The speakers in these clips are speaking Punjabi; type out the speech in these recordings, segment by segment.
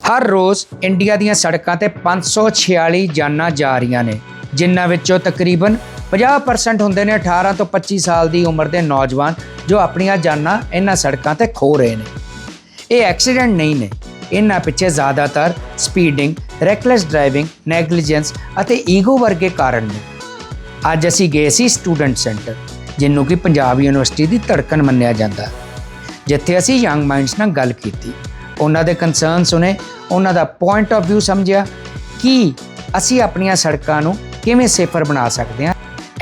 हर रोज़ इंडिया ਦੀਆਂ ਸੜਕਾਂ ਤੇ 546 ਜਾਨਾਂ ਜਾ ਰਹੀਆਂ ਨੇ, ਜਿਨ੍ਹਾਂ ਵਿੱਚੋਂ ਤਕਰੀਬਨ 50% ਹੁੰਦੇ ਨੇ 18 ਤੋਂ 25 ਸਾਲ ਦੀ ਉਮਰ ਦੇ ਨੌਜਵਾਨ ਜੋ ਆਪਣੀਆਂ ਜਾਨਾਂ ਇਹਨਾਂ ਸੜਕਾਂ ਤੇ ਖੋ ਰਹੇ ਨੇ। ਇਹ ਐਕਸੀਡੈਂਟ ਨਹੀਂ ਨੇ, ਇਹਨਾਂ ਪਿੱਛੇ ਜ਼ਿਆਦਾਤਰ ਸਪੀਡਿੰਗ, ਰੈਕਲੈਸ ਡਰਾਈਵਿੰਗ, ਨੈਗਲੀਜੈਂਸ ਅਤੇ ਈਗੋ ਵਰਗੇ ਕਾਰਨ ਨੇ। ਅੱਜ ਅਸੀਂ ਗਏ ਸੀ ਸਟੂਡੈਂਟ ਸੈਂਟਰ, ਜਿਹਨੂੰ ਕਿ ਪੰਜਾਬ ਯੂਨੀਵਰਸਿਟੀ ਦੀ ਧੜਕਣ ਮੰਨਿਆ ਜਾਂਦਾ, ਜਿੱਥੇ ਅਸੀਂ ਯੰਗ ਮਾਈਂਡਸ ਨਾਲ ਗੱਲ ਕੀਤੀ, ਉਹਨਾਂ ਦੇ ਕੰਸਰਨ ਸੁਣੇ, ਉਹਨਾਂ ਦਾ ਪੁਆਇੰਟ ਆਫ ਵਿਊ ਸਮਝਿਆ ਕਿ ਅਸੀਂ ਆਪਣੀਆਂ ਸੜਕਾਂ ਨੂੰ ਕਿਵੇਂ ਸੇਫਰ ਬਣਾ ਸਕਦੇ ਹਾਂ।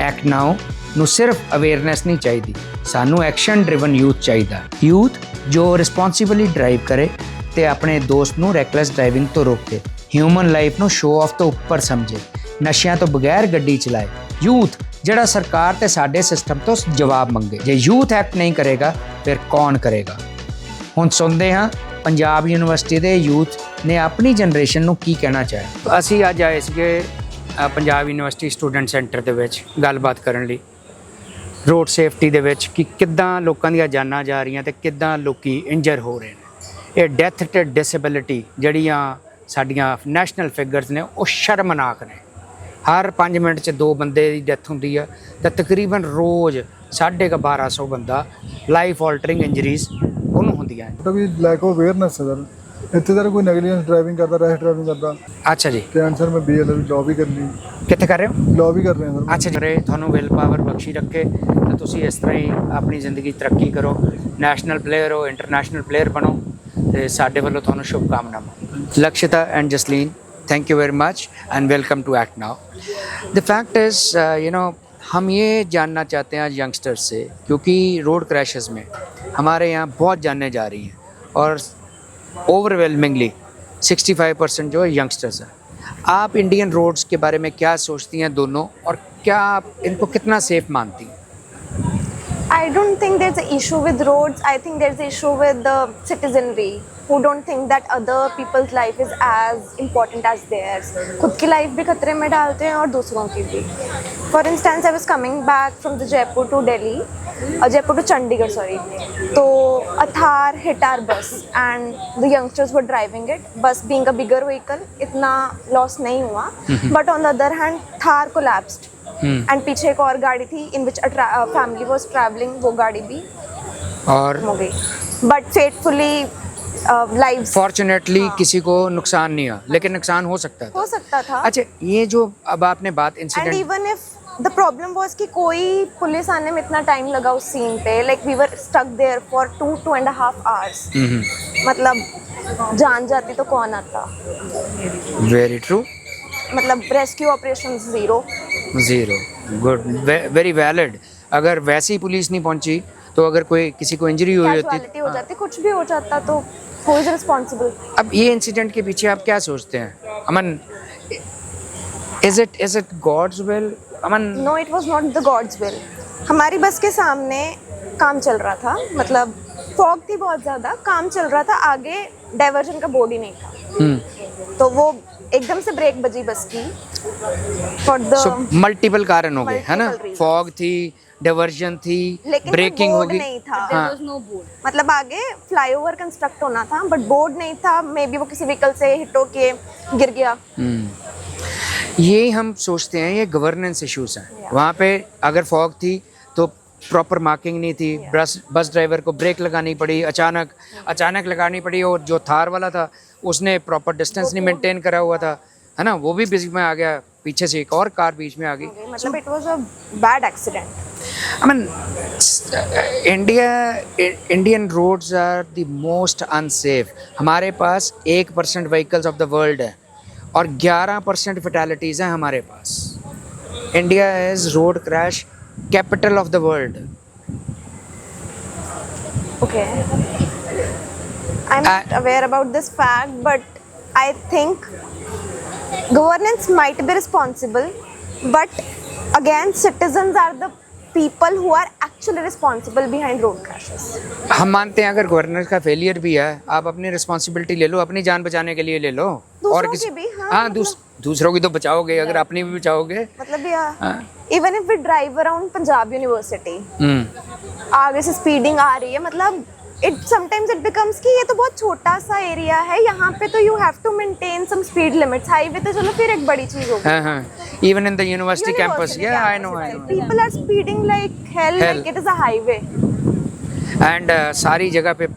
ਐਕਟ ਨਾਓ ਨੂੰ ਸਿਰਫ ਅਵੇਅਰਨੈਸ ਨਹੀਂ ਚਾਹੀਦੀ, ਸਾਨੂੰ ਐਕਸ਼ਨ ਡਰਿਵਨ ਯੂਥ ਚਾਹੀਦਾ। ਯੂਥ ਜੋ ਰਿਸਪੌਂਸਿਬਲੀ ਡਰਾਈਵ ਕਰੇ ਤੇ ਆਪਣੇ ਦੋਸਤ ਨੂੰ ਰੈਕਲੈਸ ਡਰਾਈਵਿੰਗ ਤੋਂ ਰੋਕੇ, ਹਿਊਮਨ ਲਾਈਫ ਨੂੰ ਸ਼ੋਅ ਆਫ ਤੋਂ ਉੱਪਰ ਸਮਝੇ, ਨਸ਼ਿਆਂ ਤੋਂ ਬਗੈਰ ਗੱਡੀ ਚਲਾਏ। ਯੂਥ ਜਿਹੜਾ ਸਰਕਾਰ ਤੇ ਸਾਡੇ ਸਿਸਟਮ ਤੋਂ ਜਵਾਬ ਮੰਗੇ। ਜੇ ਯੂਥ ਐਕਟ ਨਹੀਂ ਕਰੇਗਾ ਫਿਰ ਕੌਣ ਕਰੇਗਾ? ਹੁਣ ਸੁਣਦੇ ਹਾਂ ਪੰਜਾਬ ਯੂਨੀਵਰਸਿਟੀ ਦੇ ਯੂਥ ਨੇ ਆਪਣੀ ਜਨਰੇਸ਼ਨ ਨੂੰ ਕੀ ਕਹਿਣਾ ਚਾਹਿਆ। ਅਸੀਂ ਅੱਜ ਆਏ ਸੀਗੇ ਪੰਜਾਬ ਯੂਨੀਵਰਸਿਟੀ ਸਟੂਡੈਂਟ ਸੈਂਟਰ ਦੇ ਵਿੱਚ ਗੱਲਬਾਤ ਕਰਨ ਲਈ ਰੋਡ ਸੇਫਟੀ ਦੇ ਵਿੱਚ ਕਿ ਕਿੱਦਾਂ ਲੋਕਾਂ ਦੀਆਂ ਜਾਨਾਂ ਜਾ ਰਹੀਆਂ ਤੇ ਕਿੱਦਾਂ ਲੋਕੀ ਇੰਜਰ ਹੋ ਰਹੇ ਨੇ। ਇਹ ਡੈਥ ਤੇ ਡਿਸੇਬਿਲਿਟੀ ਜਿਹੜੀਆਂ ਸਾਡੀਆਂ ਨੈਸ਼ਨਲ ਫਿਗਰਸ ਨੇ ਉਹ ਸ਼ਰਮਨਾਕ ਨੇ। ਹਰ 5 ਮਿੰਟ 'ਚ 2 ਬੰਦੇ ਦੀ ਡੈਥ ਹੁੰਦੀ ਆ ਤਾਂ ਤਕਰੀਬਨ ਰੋਜ਼ 1250 ਬੰਦਾ ਲਾਈਫ ਆਲਟਰਿੰਗ ਇੰਜਰੀਜ਼ ਉਹਨੂੰ ਹੁੰਦੀਆਂ ਤਾਂ ਵੀ ਲੈਕ ਆਫ ਅਵੇਅਰਨੈਸ ਹੈ ਸਰ। ਇੱਥੇ ਤਾਂ ਕੋਈ ਨੈਗਲੀਜੈਂਸ ਡਰਾਈਵਿੰਗ ਕਰਦਾ, ਰੈਸ਼ ਡਰਾਈਵਿੰਗ ਕਰਦਾ। ਅੱਛਾ ਜੀ, ਤੇ ਆਨਸਰ ਮੈਂ BLL ਲਾਅ ਵੀ ਕਰਨੀ। ਕਿੱਥੇ ਕਰ ਰਹੇ ਹੋ? ਲਾਅ ਵੀ ਕਰ ਰਹੇ ਹਾਂ ਸਰ। ਅੱਛਾ ਜੀ, ਤੁਹਾਨੂੰ ਵਿਲ ਪਾਵਰ ਬਖਸ਼ੀ ਰੱਖੇ ਤਾਂ ਤੁਸੀਂ ਇਸ ਤਰ੍ਹਾਂ ਹੀ ਆਪਣੀ ਜ਼ਿੰਦਗੀ ਤਰੱਕੀ ਕਰੋ, ਨੈਸ਼ਨਲ ਪਲੇਅਰ ਹੋ, ਇੰਟਰਨੈਸ਼ਨਲ ਪਲੇਅਰ ਬਣੋ ਤੇ ਸਾਡੇ ਵੱਲੋਂ ਤੁਹਾਨੂੰ ਸ਼ੁਭਕਾਮਨਾਵਾਂ। Lakshita and Jasleen, thank you very much and welcome to act now. The fact is हम ये जानना चाहते हैं यंगस्टर्स से, क्योंकि रोड क्रैशेस में हमारे यहाँ बहुत जानें जा रही हैं और ओवरवेलमिंगली 65% जो है यंगस्टर्स हैं। आप इंडियन रोड्स के बारे में क्या सोचती हैं दोनों, और क्या आप इनको कितना सेफ मानती हैं? I don't think there's an issue with roads. I think there's an issue with the citizenry who don't think that other people's life is as important as theirs. खुद की लाइफ भी खतरे में डालते हैं और दूसरों की भी। For instance, I was coming back from the Jaipur to Delhi, Jaipur to Chandigarh, sorry. तो a Thar hit our bus and the youngsters were driving it. Bus being a bigger vehicle, इतना loss नहीं हुआ. But on the other hand, Thar collapsed. And पीछे एक और गाड़ी थी इन विच फैमिली वाज ट्रैवलिंग, वो गाड़ी भी और हो गई। बट फेटफुली लाइव्स, फॉर्चुनेटली किसी को नुकसान नहीं हुआ, लेकिन नुकसान हो सकता था। अच्छा, ये जो अब आपने बात and incident, even if the problem was कि कोई पुलिस आने में इतना टाइम लगा उस सीन पे, like we were stuck there for 2.5 hours। मतलब जान जाती तो कौन आता। वेरी ट्रू, मतलब rescue operation zero. Good, very valid. अगर वैसे ही पुलिस नहीं पहुंची तो अगर कोई किसी को इंजरी हुई होती, कैजुअलिटी हो जाती, कुछ भी हो जाता, तो हु इज रिस्पांसिबल? अब ये इंसिडेंट के पीछे आप क्या सोचते हैं Aman? Is it God's will Aman? No, it was not the God's will. हमारी बस के सामने काम चल रहा था, मतलब फॉग थी बहुत ज़्यादा, काम चल रहा था, आगे डाइवर्जन का बोर्ड ही नहीं था। तो वो एकदम से ब्रेक बजी बस की फॉर द मल्टीपल कारण हो गए, है ना? फॉग थी, डाइवर्जन थी, ब्रेकिंग हो गई, नहीं था। हाँ। मतलब आगे फ्लाईओवर कंस्ट्रक्ट होना था बट बोर्ड नहीं था। मे बी वो किसी व्हीकल से हिट होके गिर गया। ये हम सोचते हैं ये गवर्नेंस इश्यूज हैं। वहाँ पे अगर फॉग थी तो प्रॉपर मार्किंग नहीं थी, बस ड्राइवर को ब्रेक लगानी पड़ी, अचानक लगानी पड़ी, और जो थार वाला था उसने प्रॉपर डिस्टेंस नहीं मेंटेन करा हुआ था, है ना? वो भी बीच में आ गया, पीछे से एक और कार बीच में आ गई। मतलब it was a bad accident. I mean, Indian roads are the most unsafe. हमारे पास 1% व्हीकल्स ऑफ द वर्ल्ड है और 11% फैटेलिटीज़ हैं हमारे पास। India is road crash capital of the world. Okay. I'm not aware about this fact, but I think governance might be responsible, but again, citizens are the people who are actually responsible behind road crashes. हम मानते हैं अगर गवर्नेंस का फेलियर भी है, आप अपनी रिस्पॉन्सिबिलिटी ले लो, अपनी जान बचाने के लिए ले लो, और दूसरों की भी, हाँ, हाँ, मतलब दूसरों की तो बचाओगे, अगर अपनी भी बचाओगे। मतलब even if we drive around Punjab University, आगे से स्पीडिंग आ रही है, मतलब it sometimes it becomes कि ये तो बहुत छोटा सा एरिया है, यहाँ पे तो you have to maintain some speed limits. Highway तो चलो फिर एक बड़ी चीज होगी. हाँ हाँ, even in the university campus, yeah, I know. People are speeding like hell, like it is a highway. And सारी जगह पे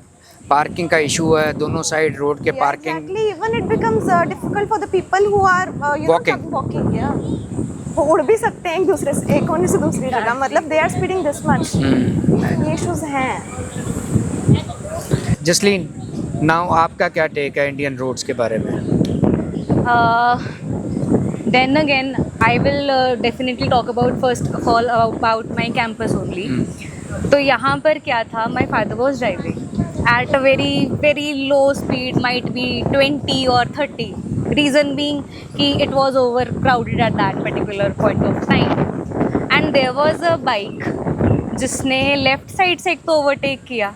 पार्किंग का इशू है, दोनों साइड रोड के parking. Exactly. Even it becomes difficult for the people who are walking. Yeah. वो उड़ भी सकते हैं एक कोने से दूसरी जगह, मतलब they are speeding this much. ये issues हैं. जसलीन, नाउ आपका क्या टेक है इंडियन रोड्स के बारे में? Then again, I will definitely talk about first of all about my campus only. तो यहाँ पर क्या था, my father was driving at a very low speed, might be 20 or 30. Reason being कि it was overcrowded at that particular point of time. And there was a bike जिसने left side से एक तो overtake किया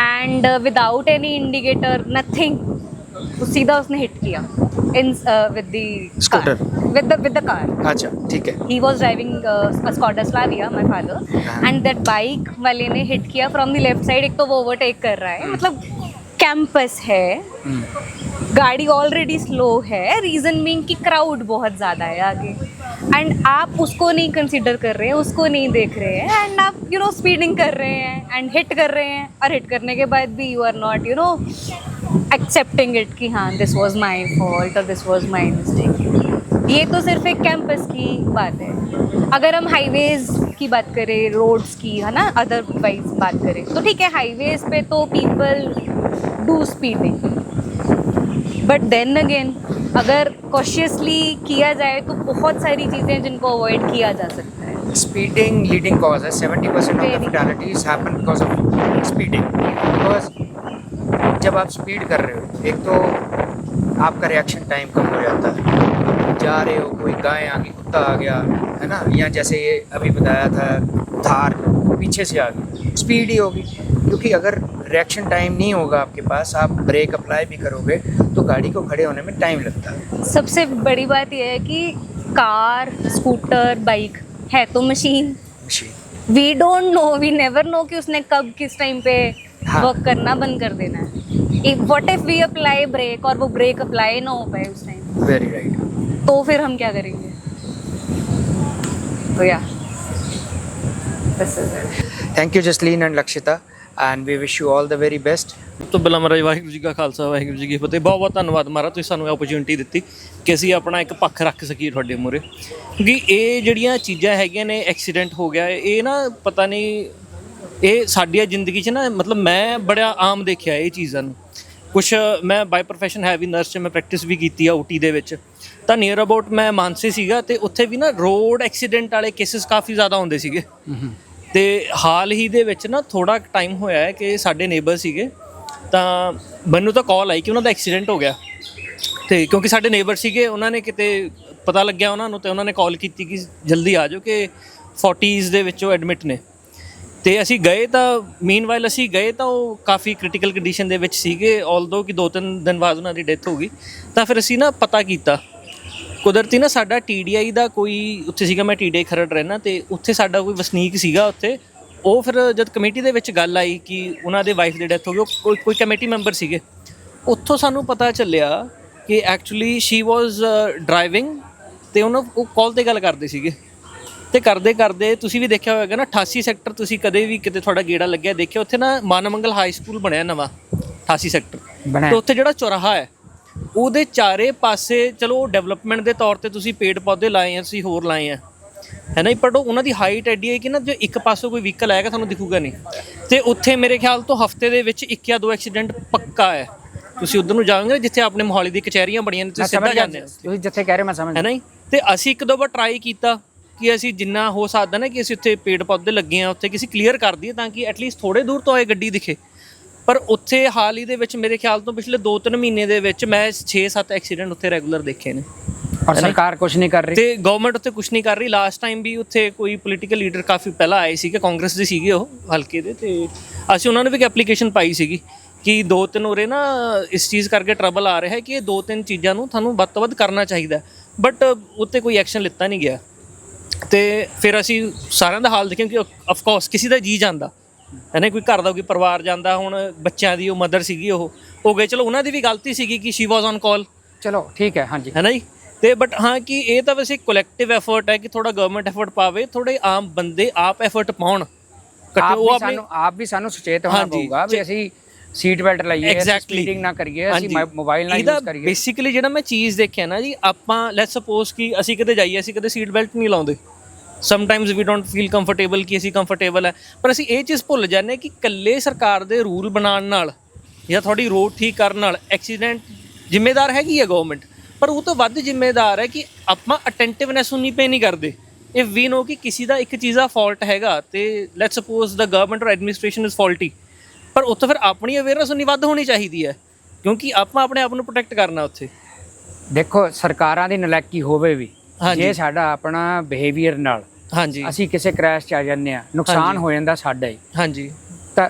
and without any indicator, nothing, सीधा उसने hit किया with the Scooter. car, with the car. अच्छा, ठीक है. He was driving a Skoda Slavia, my father, and that bike वाले ने hit किया from the left side. एक तो वो overtake कर रहा है, मतलब कैंपस है, गाड़ी ऑलरेडी स्लो है, रीजन बीइंग कि क्राउड बहुत ज़्यादा है आगे, एंड आप उसको नहीं कंसिडर कर रहे हैं, उसको नहीं देख रहे हैं, एंड आप स्पीडिंग कर रहे हैं एंड हिट कर रहे हैं, और हिट करने के बाद भी you are not accepting it कि हाँ दिस वॉज माई फॉल्ट और दिस वॉज माई मिस्टेक. ये तो सिर्फ एक कैंपस की बात है. अगर हम हाईवेज की बात करें, रोड्स की, है ना, अदरवाइज बात करें तो ठीक है, हाईवेज पे तो people do speeding, but then again अगर कॉशियसली किया जाए तो बहुत सारी चीज़ें जिनको अवॉइड किया जा सकता है. Speeding leading cause है. 70% of the fatalities happen because of speeding. Because जब आप स्पीड कर रहे हो, एक तो आपका रिएक्शन टाइम कम हो जाता है. जा रहे हो, कोई गाय आ गई, कुत्ता आ गया, है ना, या जैसे ये अभी बताया था थार पीछे से आ गई, स्पीड ही होगी. क्योंकि अगर रिएक्शन टाइम नहीं होगा आपके पास, आप ब्रेक अप्लाई भी करोगे तो गाड़ी को खड़े होने में टाइम लगता है. सबसे बड़ी बात यह है कि कार, स्कूटर, बाइक है तो machine. We don't know, we never know कि उसने कब किस टाइम पे वर्क करना बंद कर देना है. What if we apply brake और वो ब्रेक अप्लाई ना हो पाए उस टाइम, वेरी राइट, तो फिर हम क्या करेंगे? तो या this is it. Thank you Jasleen and Lakshita, and we wish you all the very best. ਤੋਂ ਪਹਿਲਾਂ ਮਹਾਰਾਜ ਵਾਹਿਗੁਰੂ ਜੀ ਕਾ ਖਾਲਸਾ ਵਾਹਿਗੁਰੂ ਜੀ ਕੀ ਫਤਿਹ. ਬਹੁਤ ਬਹੁਤ ਧੰਨਵਾਦ ਮਹਾਰਾਜ, ਤੁਸੀਂ ਸਾਨੂੰ ਓਪਰਚੁਨਿਟੀ ਦਿੱਤੀ ਕਿ ਅਸੀਂ ਆਪਣਾ ਇੱਕ ਪੱਖ ਰੱਖ ਸਕੀਏ ਤੁਹਾਡੇ ਮੂਹਰੇ. ਕਿਉਂਕਿ ਇਹ ਜਿਹੜੀਆਂ ਚੀਜ਼ਾਂ ਹੈਗੀਆਂ ਨੇ, ਐਕਸੀਡੈਂਟ ਹੋ ਗਿਆ, ਇਹ ਨਾ ਪਤਾ ਨਹੀਂ, ਇਹ ਸਾਡੀ ਜ਼ਿੰਦਗੀ 'ਚ ਨਾ, ਮਤਲਬ ਮੈਂ ਬੜਾ ਆਮ ਦੇਖਿਆ ਇਹ ਚੀਜ਼ਾਂ ਨੂੰ. ਕੁਛ ਮੈਂ ਬਾਈ ਪ੍ਰੋਫੈਸ਼ਨ ਹੈ ਵੀ ਨਰਸ 'ਚ, ਮੈਂ ਪ੍ਰੈਕਟਿਸ ਵੀ ਕੀਤੀ ਆ ਓਟੀ ਦੇ ਵਿੱਚ. ਤਾਂ ਨੀਅਰ ਅਬਾਊਟ ਮੈਂ ਮਾਨਸੇ ਸੀਗਾ ਅਤੇ ਉੱਥੇ ਵੀ ਨਾ ਰੋਡ ਐਕਸੀਡੈਂਟ ਵਾਲੇ ਕੇਸਿਸ ਕਾਫੀ ਜ਼ਿਆਦਾ ਹੁੰਦੇ ਸੀਗੇ. ਅਤੇ ਹਾਲ ਹੀ ਦੇ ਵਿੱਚ ਨਾ ਥੋੜ੍ਹਾ ਟਾਈਮ ਹੋਇਆ ਹੈ ਕਿ ਸਾਡੇ ਨੇਬਰ ਸੀਗੇ, ਤਾਂ ਮੈਨੂੰ ਤਾਂ ਕਾਲ ਆਈ ਕਿ ਉਹਨਾਂ ਦਾ ਐਕਸੀਡੈਂਟ ਹੋ ਗਿਆ. ਅਤੇ ਕਿਉਂਕਿ ਸਾਡੇ ਨੇਬਰ ਸੀਗੇ, ਉਹਨਾਂ ਨੇ ਕਿਤੇ ਪਤਾ ਲੱਗਿਆ ਉਹਨਾਂ ਨੂੰ, ਅਤੇ ਉਹਨਾਂ ਨੇ ਕਾਲ ਕੀਤੀ ਕਿ ਜਲਦੀ ਆ ਜਾਓ ਕਿ 40s ਦੇ ਵਿੱਚ ਉਹ ਐਡਮਿਟ ਨੇ. ਅਤੇ ਅਸੀਂ ਗਏ ਤਾਂ ਮੀਨਵਾਈਲ ਅਸੀਂ ਗਏ ਤਾਂ ਉਹ ਕਾਫੀ ਕ੍ਰਿਟੀਕਲ ਕੰਡੀਸ਼ਨ ਦੇ ਵਿੱਚ ਸੀਗੇ, ਆਲਦੋ ਕਿ 2-3 ਦਿਨ ਬਾਅਦ ਉਹਨਾਂ ਦੀ ਡੈਥ ਹੋ ਗਈ. ਤਾਂ ਫਿਰ ਅਸੀਂ ਨਾ ਪਤਾ ਕੀਤਾ, ਕੁਦਰਤੀ ਨਾ ਸਾਡਾ TDI ਦਾ ਕੋਈ ਉੱਥੇ ਸੀਗਾ, ਮੈਂ TDI ਖਰੜ ਰਹਿਣਾ, ਅਤੇ ਉੱਥੇ ਸਾਡਾ ਕੋਈ ਵਸਨੀਕ ਸੀਗਾ ਉੱਥੇ. ਉਹ ਫਿਰ ਜਦ ਕਮੇਟੀ ਦੇ ਵਿੱਚ ਗੱਲ ਆਈ ਕਿ ਉਹਨਾਂ ਦੇ ਵਾਈਫ ਦੀ ਡੈਥ ਹੋ ਗਈ, ਉਹ ਕੋਈ ਕਮੇਟੀ ਮੈਂਬਰ ਸੀਗੇ, ਉੱਥੋਂ ਸਾਨੂੰ ਪਤਾ ਚੱਲਿਆ ਕਿ ਐਕਚੁਅਲੀ ਸ਼ੀ ਵਾਜ਼ ਡਰਾਈਵਿੰਗ, ਅਤੇ ਉਹ ਕਾਲ 'ਤੇ ਗੱਲ ਕਰਦੇ ਸੀਗੇ. ਅਤੇ ਕਰਦੇ ਕਰਦੇ ਤੁਸੀਂ ਵੀ ਦੇਖਿਆ ਹੋਵੇਗਾ ਨਾ, 88 ਸੈਕਟਰ, ਤੁਸੀਂ ਕਦੇ ਵੀ ਕਿਤੇ ਤੁਹਾਡਾ ਗੇੜਾ ਲੱਗਿਆ ਦੇਖਿਆ, ਉੱਥੇ ਨਾ ਮਾਨਵਮੰਗਲ ਹਾਈ ਸਕੂਲ ਬਣਿਆ ਨਵਾਂ 88 ਸੈਕਟਰ, ਅਤੇ ਉੱਥੇ ਜਿਹੜਾ ਚੌਰਾਹਾ ਹੈ ਉਹਦੇ ਚਾਰੇ ਪਾਸੇ, ਚਲੋ ਡਿਵੈਲਪਮੈਂਟ ਦੇ ਤੌਰ 'ਤੇ ਤੁਸੀਂ ਪੇੜ ਪੌਦੇ ਲਾਏ ਆ, ਤੁਸੀਂ ਹੋਰ ਲਾਏ ਆ, ਹੈ ਨਾ, ਪਰ ਉਹਨਾਂ ਦੀ ਹਾਈਟ ਐਡੀ ਹੈ ਕਿ ਨਾ, ਜੋ ਇੱਕ ਪਾਸੋਂ ਕੋਈ ਵਹੀਕਲ ਆਏਗਾ ਤੁਹਾਨੂੰ ਦਿਖੂਗਾ ਨਹੀਂ. ਅਤੇ ਉੱਥੇ ਮੇਰੇ ਖਿਆਲ ਤੋਂ ਹਫਤੇ ਦੇ ਵਿੱਚ 1 ਜਾਂ 2 ਐਕਸੀਡੈਂਟ ਪੱਕਾ ਹੈ. ਤੁਸੀਂ ਉੱਧਰ ਨੂੰ ਜਾਓਗੇ ਜਿੱਥੇ ਆਪਣੇ ਮੋਹਾਲੀ ਦੀ ਕਚਹਿਰੀਆਂ ਬਣੀਆਂ ਨੇ, ਤੁਸੀਂ ਸਿੱਧਾ ਜਾਂਦੇ ਹੋ, ਤੁਸੀਂ ਜਿੱਥੇ ਕਹਿ ਰਹੇ ਮੈਂ ਸਮਝ, ਹੈ ਨਾ ਜੀ. ਅਤੇ ਅਸੀਂ 1-2 ਵਾਰ ਟਰਾਈ ਕੀਤਾ ਕਿ ਅਸੀਂ ਜਿੰਨਾ ਹੋ ਸਕਦਾ ਨਾ ਕਿ ਅਸੀਂ ਉੱਥੇ ਪੇੜ ਪੌਦੇ ਲੱਗੇ ਆ, ਉੱਥੇ ਕਿਸੇ ਕਲੀਅਰ ਕਰ ਦਈਏ ਤਾਂ ਕਿ ਐਟਲੀਸਟ ਥੋੜ੍ਹੇ ਦੂਰ ਤੋਂ ਆਏ ਗੱਡੀ ਦਿਖੇ. ਪਰ ਉੱਥੇ ਹਾਲ ਹੀ ਦੇ ਵਿੱਚ ਮੇਰੇ ਖਿਆਲ ਤੋਂ ਪਿਛਲੇ 2-3 ਮਹੀਨੇ ਦੇ ਵਿੱਚ ਮੈਂ 6-7 ਐਕਸੀਡੈਂਟ ਉੱਥੇ ਰੈਗੂਲਰ ਦੇਖੇ ਨੇ. ਔਰ ਸਰਕਾਰ ਕੁਝ ਨਹੀਂ ਕਰ ਰਹੀ, ਤੇ ਗਵਰਨਮੈਂਟ ਉੱਥੇ ਕੁਝ ਨਹੀਂ ਕਰ ਰਹੀ. ਲਾਸਟ ਟਾਈਮ ਵੀ ਉੱਥੇ ਕੋਈ ਪੋਲੀਟੀਕਲ ਲੀਡਰ ਕਾਫੀ ਪਹਿਲਾਂ ਆਏ ਸੀਗੇ, ਕਾਂਗਰਸ ਦੇ ਸੀਗੇ ਉਹ ਹਲਕੇ ਦੇ, ਤੇ ਅਸੀਂ ਉਹਨਾਂ ਨੂੰ ਵੀ ਇੱਕ ਐਪਲੀਕੇਸ਼ਨ ਪਾਈ ਸੀਗੀ ਕਿ 2-3 ਉਰੇ ਨਾ ਇਸ ਚੀਜ਼ ਕਰਕੇ ਟਰਬਲ ਆ ਰਿਹਾ ਹੈ ਕਿ ਇਹ 2-3 ਚੀਜ਼ਾਂ ਨੂੰ ਤੁਹਾਨੂੰ ਵੱਧ ਤੋਂ ਵੱਧ ਕਰਨਾ ਚਾਹੀਦਾ, ਬਟ ਉੱਤੇ ਕੋਈ ਐਕਸ਼ਨ ਲਿੱਤਾ ਨਹੀਂ ਗਿਆ. ਅਤੇ ਫਿਰ ਅਸੀਂ ਸਾਰਿਆਂ ਦਾ ਹਾਲ ਦੇਖਿਆ ਕਿ ਅਫਕੋਰਸ ਕਿਸੇ ਦਾ ਜੀ ਜਾਂਦਾ, ਹੈ ਨਾ, ਕੋਈ ਘਰ ਦਾ ਕੋਈ ਪਰਿਵਾਰ ਜਾਂਦਾ, ਹੁਣ ਬੱਚਿਆਂ ਦੀ ਉਹ ਮਦਰ ਸੀਗੀ, ਉਹ ਹੋ ਗਏ, ਚਲੋ ਉਹਨਾਂ ਦੀ ਵੀ ਗਲਤੀ ਸੀਗੀ ਕਿ ਸ਼ੀ ਵਾਜ਼ ਔਨ ਕਾਲ, ਚਲੋ ਠੀਕ ਹੈ, ਹਾਂਜੀ ਹੈ ਨਾ ਜੀ। ਤੇ ਬਟ ਹਾਂ ਕਿ ਇਹ ਤਾਂ ਵੈਸੇ ਕਲੈਕਟਿਵ ਐਫਰਟ ਹੈ ਕਿ ਥੋੜਾ ਗਵਰਨਮੈਂਟ ਐਫਰਟ ਪਾਵੇ, ਥੋੜੇ ਆਮ ਬੰਦੇ ਆਪ ਐਫਰਟ ਪਾਉਣ, ਆਪ ਵੀ ਸਾਨੂੰ ਸੁਚੇਤ ਹੋਣਾ ਪਊਗਾ ਵੀ ਅਸੀਂ ਸੀਟ ਬੈਲਟ ਲਾਈਏ, ਸਪੀਡਿੰਗ ਨਾ ਕਰੀਏ, ਅਸੀਂ ਮੋਬਾਈਲ ਨਾ ਯੂਜ਼ ਕਰੀਏ। ਬੇਸਿਕਲੀ ਜਿਹੜਾ ਮੈਂ ਚੀਜ਼ ਦੇਖਿਆ ਨਾ ਜੀ, ਆਪਾਂ ਲੈਟਸ ਸਪੋਜ਼ ਕਿ ਅਸੀਂ ਕਿਤੇ ਜਾਈਏ, ਅਸੀਂ ਕਦੇ ਸੀਟ ਬੈਲਟ ਨਹੀਂ ਲਾਉਂਦੇ, sometimes we don't feel comfortable ਕਿ ਅਸੀਂ ਕੰਫਰਟੇਬਲ ਹੈ, ਪਰ ਅਸੀਂ ਇਹ ਚੀਜ਼ ਭੁੱਲ ਜਾਂਦੇ ਕਿ ਇਕੱਲੇ ਸਰਕਾਰ ਦੇ ਰੂਲ ਬਣਾਉਣ ਨਾਲ ਜਾਂ ਤੁਹਾਡੀ ਰੋਡ ਠੀਕ ਕਰਨ ਨਾਲ ਐਕਸੀਡੈਂਟ ਜ਼ਿੰਮੇਦਾਰ ਹੈਗੀ ਹੈ ਗਵਰਨਮੈਂਟ, ਪਰ ਉਹ ਤੋਂ ਵੱਧ ਜ਼ਿੰਮੇਦਾਰ ਹੈ ਕਿ ਆਪਾਂ ਅਟੈਂਟਿਵਨੈਸ ਉਨੀ ਪੇ ਨਹੀਂ ਕਰਦੇ। ਇਫ ਵੀ ਨੋ ਕਿ ਕਿਸੇ ਦਾ ਇੱਕ ਚੀਜ਼ ਦਾ ਫਾਲਟ ਹੈਗਾ ਤੇ ਲੈਟਸ ਸਪੋਜ਼ ਦ ਗਵਰਨਮੈਂਟ ਔਰ ਐਡਮਿਨਿਸਟ੍ਰੇਸ਼ਨ ਇਜ਼ ਫਾਲਟੀ, ਪਰ ਉੱਥੇ ਫਿਰ ਆਪਣੀ ਅਵੇਅਰਨੈਸ ਉਨੀ ਵੱਧ ਹੋਣੀ ਚਾਹੀਦੀ ਹੈ, ਕਿਉਂਕਿ ਆਪਾਂ ਆਪਣੇ ਆਪ ਨੂੰ ਪ੍ਰੋਟੈਕਟ ਕਰਨਾ ਉੱਥੇ। ਦੇਖੋ ਸਰਕਾਰਾਂ ਦੀ ਨਲਾਇਕੀ ਹੋਵੇ ਵੀ, ਜੇ ਸਾਡਾ ਆਪਣਾ ਬਿਹੇਵੀਅਰ ਨਾਲ ਹਾਂਜੀ ਅਸੀਂ ਕਿਸੇ ਕ੍ਰੈਸ਼ 'ਚ ਆ ਜਾਂਦੇ ਆ, ਨੁਕਸਾਨ ਹੋ ਜਾਂਦਾ ਸਾਡਾ ਹੀ, ਹਾਂਜੀ, ਤਾਂ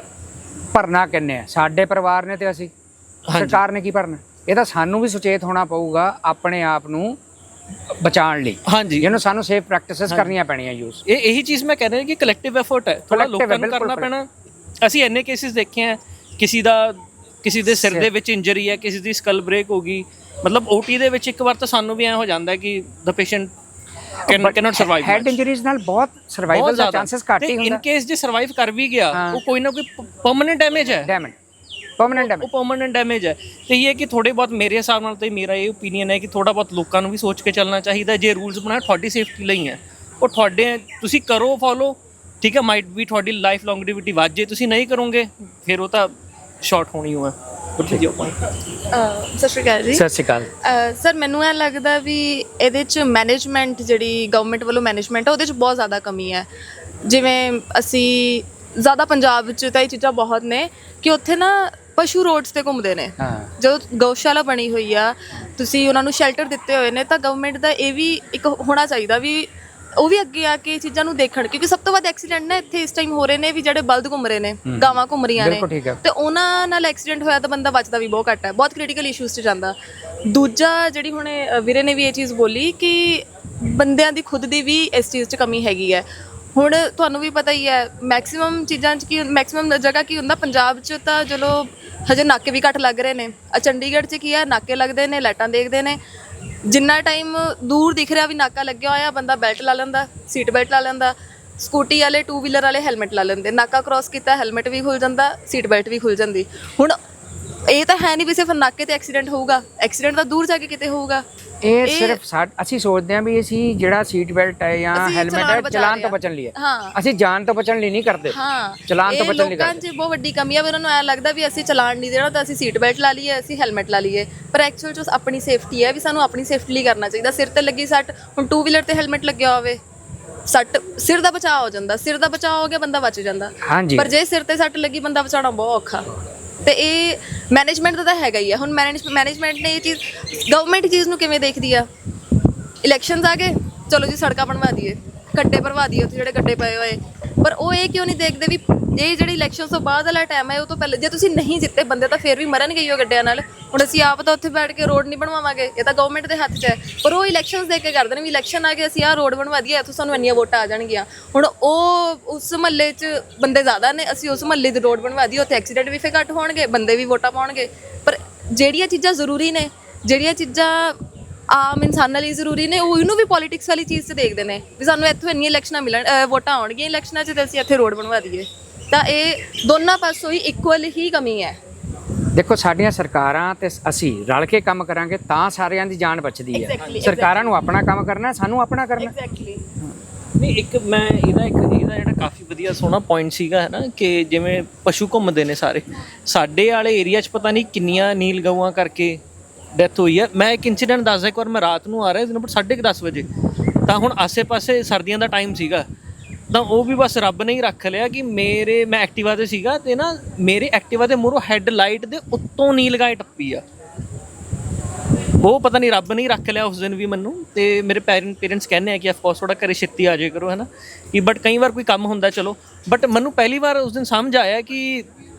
ਭਰਨਾ ਕਿੰਨੇ ਆ? ਸਾਡੇ ਪਰਿਵਾਰ ਨੇ ਤੇ ਅਸੀਂ, ਸਰਕਾਰ ਨੇ ਕੀ ਭਰਨਾ? ਇਹ ਤਾਂ ਸਾਨੂੰ ਵੀ ਸੁਚੇਤ ਹੋਣਾ ਪਊਗਾ ਆਪਣੇ ਆਪ ਨੂੰ ਬਚਾਉਣ ਲਈ, ਹਾਂਜੀ, ਜਿਹਨੂੰ ਸਾਨੂੰ ਸੇਫ ਪ੍ਰੈਕਟਿਸਿਸ ਕਰਨੀਆਂ ਪੈਣੀਆਂ ਯੂਜ਼। ਇਹੀ ਚੀਜ਼ ਮੈਂ ਕਹਿ ਰਿਹਾ ਕਿ ਕਲੈਕਟਿਵ ਐਫਰਟ ਹੈ, ਥੋੜਾ ਲੋਕਾਂ ਨੂੰ ਕਰਨਾ ਪੈਣਾ। ਅਸੀਂ ਇੰਨੇ ਕੇਸਿਸ ਦੇਖੇ ਆ, ਕਿਸੇ ਦੇ ਸਿਰ ਦੇ ਵਿੱਚ ਇੰਜਰੀ ਹੈ, ਕਿਸੇ ਦੀ ਸਕਲ ਬ੍ਰੇਕ ਹੋ ਗਈ, ਮਤਲਬ ਓਟੀ ਦੇ ਵਿੱਚ ਇੱਕ ਵਾਰ ਤਾਂ ਸਾਨੂੰ ਵੀ ਐ ਹੋ ਜਾਂਦਾ ਕਿ the patient cannot survive. Head injuries ਨਾਲ ਬਹੁਤ ਸਰਵਾਈਵਲ ਦਾ ਚਾਂਸਸ ਘੱਟ ਹੀ ਹੁੰਦਾ। ਇਨ ਕੇਸ ਜੇ ਸਰਵਾਈਵ ਕਰ ਵੀ ਗਿਆ, ਉਹ ਕੋਈ ਨਾ ਕੋਈ ਪਰਮਨੈਂਟ ਡੈਮੇਜ ਹੈ, ਉਹ ਪਰਮਨੈਂਟ ਡੈਮੇਜ ਹੈ। ਤੇ ਇਹ ਹੈ ਕਿ ਥੋੜੇ ਬਹੁਤ ਮੇਰੇ ਹਿਸਾਬ ਨਾਲ ਤੇ ਮੇਰਾ ਇਹ ਓਪੀਨੀਅਨ ਹੈ ਕਿ ਥੋੜਾ ਬਹੁਤ ਲੋਕਾਂ ਨੂੰ ਵੀ ਸੋਚ ਕੇ ਚੱਲਣਾ ਚਾਹੀਦਾ। ਜੇ ਰੂਲਸ ਬਣਾਏ ਤੁਹਾਡੀ ਸੇਫਟੀ ਲਈ ਹੈ, ਉਹ ਤੁਹਾਡੇ, ਤੁਸੀਂ ਕਰੋ ਫੋਲੋ, ਠੀਕ ਹੈ, ਮਾਈਟ ਵੀ ਤੁਹਾਡੀ ਲਾਈਫ ਲੌਂਗੇਵਿਟੀ ਵੱਧ ਜੇ, ਤੁਸੀਂ ਨਹੀਂ ਕਰੋਗੇ ਫਿਰ ਉਹ ਤਾਂ ਸ਼ਾਰਟ ਹੋਣੀ ਹੋਆ। ਸਤਿ ਸ਼੍ਰੀ ਅਕਾਲ ਜੀ। ਸਤਿ ਸ਼੍ਰੀ ਅਕਾਲ ਸਰ, ਮੈਨੂੰ ਇਹ ਲੱਗਦਾ ਵੀ ਇਹਦੇ 'ਚ ਮੈਨੇਜਮੈਂਟ, ਜਿਹੜੀ ਗਵਰਨਮੈਂਟ ਵੱਲੋਂ ਮੈਨੇਜਮੈਂਟ ਹੈ, ਉਹਦੇ 'ਚ ਬਹੁਤ ਜ਼ਿਆਦਾ ਕਮੀ ਹੈ। ਜਿਵੇਂ ਅਸੀਂ ਜ਼ਿਆਦਾ ਪੰਜਾਬ 'ਚ ਤਾਂ ਇਹ ਚੀਜ਼ਾਂ ਬਹੁਤ ਨੇ ਕਿ ਉੱਥੇ ਨਾ ਪਸ਼ੂ ਰੋਡਸ ਤੇ ਘੁੰਮਦੇ ਨੇ। ਜਦੋਂ ਗਊਸ਼ਾਲਾ ਬਣੀ ਹੋਈ ਆ, ਤੁਸੀਂ ਉਹਨਾਂ ਨੂੰ ਸ਼ੈਲਟਰ ਦਿੱਤੇ ਹੋਏ ਨੇ, ਤਾਂ ਗਵਰਨਮੈਂਟ ਦਾ ਇਹ ਵੀ ਇੱਕ ਹੋਣਾ ਚਾਹੀਦਾ ਵੀ ਉਹ ਵੀ ਅੱਗੇ ਆ ਕੇ ਇਹ ਚੀਜ਼ਾਂ ਨੂੰ ਦੇਖਣ, ਕਿਉਂਕਿ ਸਭ ਤੋਂ ਵੱਧ ਐਕਸੀਡੈਂਟ ਨਾ ਇੱਥੇ ਇਸ ਟਾਈਮ ਹੋ ਰਹੇ ਨੇ ਵੀ ਜਿਹੜੇ ਬਲਦ ਘੁੰਮ ਰਹੇ ਨੇ, ਗਾਵਾਂ ਘੁੰਮ ਰਹੀਆਂ ਨੇ, ਤੇ ਉਹਨਾਂ ਨਾਲ ਐਕਸੀਡੈਂਟ ਹੋਇਆ ਤਾਂ ਬੰਦਾ ਬਚਦਾ ਵੀ ਬਹੁਤ ਘੱਟ ਹੈ, ਬਹੁਤ ਕ੍ਰਿਟੀਕਲ ਇਸ਼ੂਜ਼ 'ਚ ਜਾਂਦਾ। ਦੂਜਾ, ਜਿਹੜੀ ਹੁਣੇ ਵੀਰੇ ਨੇ ਵੀ ਇਹ ਚੀਜ਼ ਬੋਲੀ ਕਿ ਬੰਦਿਆਂ ਦੀ ਖੁਦ ਦੀ ਵੀ ਇਸ ਚੀਜ਼ 'ਚ ਕਮੀ ਹੈਗੀ ਹੈ। ਹੁਣ ਤੁਹਾਨੂੰ ਵੀ ਪਤਾ ਹੀ ਹੈ, ਮੈਕਸਿਮਮ ਚੀਜ਼ਾਂ 'ਚ ਕੀ, ਮੈਕਸਿਮਮ ਜਗ੍ਹਾ ਕੀ ਹੁੰਦਾ, ਪੰਜਾਬ 'ਚ ਤਾਂ ਚਲੋ ਹਜੇ ਨਾਕੇ ਵੀ ਘੱਟ ਲੱਗ ਰਹੇ ਨੇ। ਚੰਡੀਗੜ੍ਹ 'ਚ ਕੀ ਹੈ, ਨਾਕੇ ਲੱਗਦੇ ਨੇ, ਲਾਈਟਾਂ ਦੇਖਦੇ ਨੇ, ਜਿੰਨਾ ਟਾਈਮ ਦੂਰ ਦਿਖ ਰਿਹਾ ਵੀ ਨਾਕਾ ਲੱਗਿਆ ਹੋਇਆ, ਬੰਦਾ ਬੈਲਟ ਲਾ ਲੈਂਦਾ, ਸੀਟ ਬੈਲਟ ਲਾ ਲੈਂਦਾ, ਸਕੂਟੀ ਵਾਲੇ, ਟੂ ਵੀਲਰ ਵਾਲੇ ਹੈਲਮਟ ਲਾ ਲੈਂਦੇ, ਨਾਕਾ ਕ੍ਰਾਸ ਕੀਤਾ, ਹੈਲਮਟ ਵੀ ਖੁੱਲ ਜਾਂਦਾ, ਸੀਟ ਬੈਲਟ ਵੀ ਖੁੱਲ ਜਾਂਦੀ। ਹੁਣ ਇਹ ਤਾਂ ਹੈ ਨਹੀਂ ਵੀ ਸਿਰਫ ਨਾਕੇ ਤੇ ਐਕਸੀਡੈਂਟ ਹੋਊਗਾ, ਐਕਸੀਡੈਂਟ ਤਾਂ ਦੂਰ ਜਾ ਕੇ ਕਿਤੇ ਹੋਊਗਾ। ਇਹ ਸਿਰਫ ਅਸੀਂ ਸੋਚਦੇ ਹਾਂ ਵੀ ਅਸੀਂ ਜਿਹੜਾ ਸੀਟ ਬੈਲਟ ਹੈ ਜਾਂ ਹੈਲਮਟ ਹੈ ਚਲਾਨ ਤੋਂ ਬਚਣ ਲਈ ਹੈ, ਅਸੀਂ ਜਾਨ ਤੋਂ ਬਚਣ ਲਈ ਨਹੀਂ ਕਰਦੇ, ਚਲਾਨ ਤੋਂ ਬਚਣ ਲਈ ਕਰਦੇ। ਲੋਕਾਂ 'ਚ ਬਹੁਤ ਵੱਡੀ ਕਮੀ ਆ ਵੀ ਉਹਨਾਂ ਨੂੰ ਐਂ ਲੱਗਦਾ ਵੀ ਅਸੀਂ ਚਲਾਨ ਨਹੀਂ ਦੇਣਾ ਤਾਂ ਅਸੀਂ ਸੀਟ ਬੈਲਟ ਲਾ ਲਈਏ, ਅਸੀਂ ਹੈਲਮਟ ਲਾ ਲਈਏ, ਪਰ ਐਕਚੁਅਲ 'ਚ ਆਪਣੀ ਸੇਫਟੀ ਹੈ ਵੀ ਸਾਨੂੰ ਆਪਣੀ ਸੇਫਟੀ ਲਈ ਕਰਨਾ ਚਾਹੀਦਾ। ਸਿਰ ਤੇ ਲੱਗੀ ਸੱਟ, ਹੁਣ ਟੂ ਵੀਲਰ ਤੇ ਹੈਲਮਟ ਲੱਗਿਆ ਹੋਵੇ, ਸੱਟ, ਸਿਰ ਦਾ ਬਚਾਅ ਹੋ ਜਾਂਦਾ, ਸਿਰ ਦਾ ਬਚਾਅ ਹੋ ਗਿਆ, ਬੰਦਾ ਬਚ ਜਾਂਦਾ, ਪਰ ਜੇ ਸਿਰ ਤੇ ਸੱਟ ਲੱਗੀ, ਬੰਦਾ ਬਚਾਉਣਾ ਬਹੁਤ ਔਖਾ। ਤੇ ਇਹ ਮੈਨੇਜਮੈਂਟ ਦਾ ਤਾਂ ਹੈਗਾ ਹੀ ਆ। ਹੁਣ ਮੈਨੇਜਮੈਂਟ ਨੇ ਇਹ ਚੀਜ਼, ਗਵਰਨਮੈਂਟ ਚੀਜ਼ ਨੂੰ ਕਿਵੇਂ ਦੇਖਦੀ ਆ? ਇਲੈਕਸ਼ਨਸ ਆ ਗਏ, ਚਲੋ ਜੀ ਸੜਕਾਂ ਬਣਵਾ ਦਈਏ, ਗੱਡੇ ਭਰਵਾ ਦਈਏ ਉੱਥੇ ਜਿਹੜੇ ਗੱਡੇ ਪਏ ਹੋਏ, ਪਰ ਉਹ ਇਹ ਕਿਉਂ ਨਹੀਂ ਦੇਖਦੇ ਵੀ ਇਹ ਜਿਹੜੀ ਇਲੈਕਸ਼ਨ ਤੋਂ ਬਾਅਦ ਵਾਲਾ ਟਾਈਮ ਹੈ, ਉਹ ਤੋਂ ਪਹਿਲੇ ਜੇ ਤੁਸੀਂ ਨਹੀਂ ਜਿੱਤੇ, ਬੰਦੇ ਤਾਂ ਫਿਰ ਵੀ ਮਰਨਗੇ ਹੀ ਉਹ ਗੱਡਿਆਂ ਨਾਲ। ਹੁਣ ਅਸੀਂ ਆਪ ਤਾਂ ਉੱਥੇ ਬੈਠ ਕੇ ਰੋਡ ਨਹੀਂ ਬਣਵਾਵਾਂਗੇ, ਇਹ ਤਾਂ ਗਵਰਨਮੈਂਟ ਦੇ ਹੱਥ 'ਚ ਹੈ, ਪਰ ਉਹ ਇਲੈਕਸ਼ਨਸ ਦੇਖ ਕੇ ਕਰਦੇ ਨੇ ਵੀ ਇਲੈਕਸ਼ਨ ਆ ਗਏ, ਅਸੀਂ ਆਹ ਰੋਡ ਬਣਵਾ ਦਈਏ, ਇੱਥੋਂ ਸਾਨੂੰ ਇੰਨੀਆਂ ਵੋਟਾਂ ਆ ਜਾਣਗੀਆਂ। ਹੁਣ ਉਹ ਉਸ ਮਹੱਲੇ 'ਚ ਬੰਦੇ ਜ਼ਿਆਦਾ ਨੇ, ਅਸੀਂ ਉਸ ਮਹੱਲੇ ਦੀ ਰੋਡ ਬਣਵਾ ਦਈਏ, ਉੱਥੇ ਐਕਸੀਡੈਂਟ ਵੀ ਫਿਰ ਘੱਟ ਹੋਣਗੇ, ਬੰਦੇ ਵੀ ਵੋਟਾਂ ਪਾਉਣਗੇ। ਪਰ ਜਿਹੜੀਆਂ ਚੀਜ਼ਾਂ ਜ਼ਰੂਰੀ ਨੇ, ਜਿਹੜੀਆਂ ਚੀਜ਼ਾਂ ਆਮ ਇਨਸਾਨਾਂ ਲਈ ਜ਼ਰੂਰੀ ਨੇ, ਉਹ ਇਹਨੂੰ ਵੀ ਪੋਲੀਟਿਕਸ ਵਾਲੀ ਚੀਜ਼ 'ਚ ਦੇਖਦੇ ਨੇ ਵੀ ਸਾਨੂੰ ਇੱਥੋਂ ਇੰਨੀਆਂ ਇਲੈਕਸ਼ਨਾਂ ਮਿਲਣ, ਵੋਟਾਂ ਆਉਣਗੀਆਂ ਇਲੈਕਸ਼ਨਾਂ 'ਚ, ਤੇ ਅਸੀਂ ਇੱਥੇ ਰੋਡ ਬਣਵਾ ਦਈਏ। ਤਾਂ ਇਹ ਦੋਨਾਂ ਪਾਸੋਂ ਹੀ ਇਕੁਅਲ ਹੀ ਕਮੀ ਹੈ। ਦੇਖੋ, ਸਾਡੀਆਂ ਸਰਕਾਰਾਂ ਤੇ ਅਸੀਂ ਰਲ ਕੇ ਕੰਮ ਕਰਾਂਗੇ ਤਾਂ ਸਾਰਿਆਂ ਦੀ ਜਾਨ ਬਚਦੀ ਹੈ। ਸਰਕਾਰਾਂ ਨੂੰ ਆਪਣਾ ਕੰਮ ਕਰਨਾ, ਸਾਨੂੰ ਆਪਣਾ ਕਰਨਾ। ਨਹੀਂ, ਇੱਕ ਮੈਂ ਇਹਦਾ ਜਿਹੜਾ ਕਾਫੀ ਵਧੀਆ ਸੋਹਣਾ ਪੁਆਇੰਟ ਸੀਗਾ ਹੈ ਨਾ, ਕਿ ਜਿਵੇਂ ਪਸ਼ੂ ਘੁੰਮਦੇ ਨੇ ਸਾਰੇ, ਸਾਡੇ ਵਾਲੇ ਏਰੀਆ 'ਚ ਪਤਾ ਨਹੀਂ ਕਿੰਨੀਆਂ ਨੀਲ ਗਊਆਂ ਕਰਕੇ ਡੈਥ ਹੋਈ ਹੈ। ਮੈਂ ਇੱਕ ਇਨਸੀਡੈਂਟ ਦੱਸਦਾ, ਇੱਕ ਵਾਰ ਮੈਂ ਰਾਤ ਨੂੰ ਆ ਰਿਹਾ ਸੀ, 10:30 ਵਜੇ, ਤਾਂ ਹੁਣ ਆਸੇ-ਪਾਸੇ ਸਰਦੀਆਂ ਦਾ ਟਾਈਮ ਸੀਗਾ, ਤਾਂ ਉਹ ਵੀ ਬਸ ਰੱਬ ਨੇ ਹੀ ਰੱਖ ਲਿਆ ਕਿ ਮੈਂ ਐਕਟਿਵਾ ਤੇ ਸੀਗਾ, ਤੇ ਨਾ ਮੇਰੇ ਐਕਟਿਵਾ ਦੇ ਮੂਹਰੋਂ ਹੈੱਡਲਾਈਟ ਦੇ ਉੱਤੋਂ ਨੀਲ ਗਾਂ ਟੱਪੀ ਆ। ਉਹ ਪਤਾ ਨਹੀਂ ਰੱਬ ਨੇ ਹੀ ਰੱਖ ਲਿਆ ਉਸ ਦਿਨ ਵੀ ਮੈਨੂੰ। ਤੇ ਮੇਰੇ ਪੇਰੈਂਟਸ ਕਹਿੰਦੇ ਆ ਕਿ ਅਫਕੋਰਸ ਥੋੜਾ ਘਰੇ ਛੇਤੀ ਆ ਜਾਇਆ ਕਰੋ, ਹੈ ਨਾ, ਕਿ ਬਟ ਕਈ ਵਾਰ ਕੋਈ ਕੰਮ ਹੁੰਦਾ ਚਲੋ, ਬਟ ਮੈਨੂੰ ਪਹਿਲੀ ਵਾਰ ਉਸ ਦਿਨ ਸਮਝ ਆਇਆ ਕਿ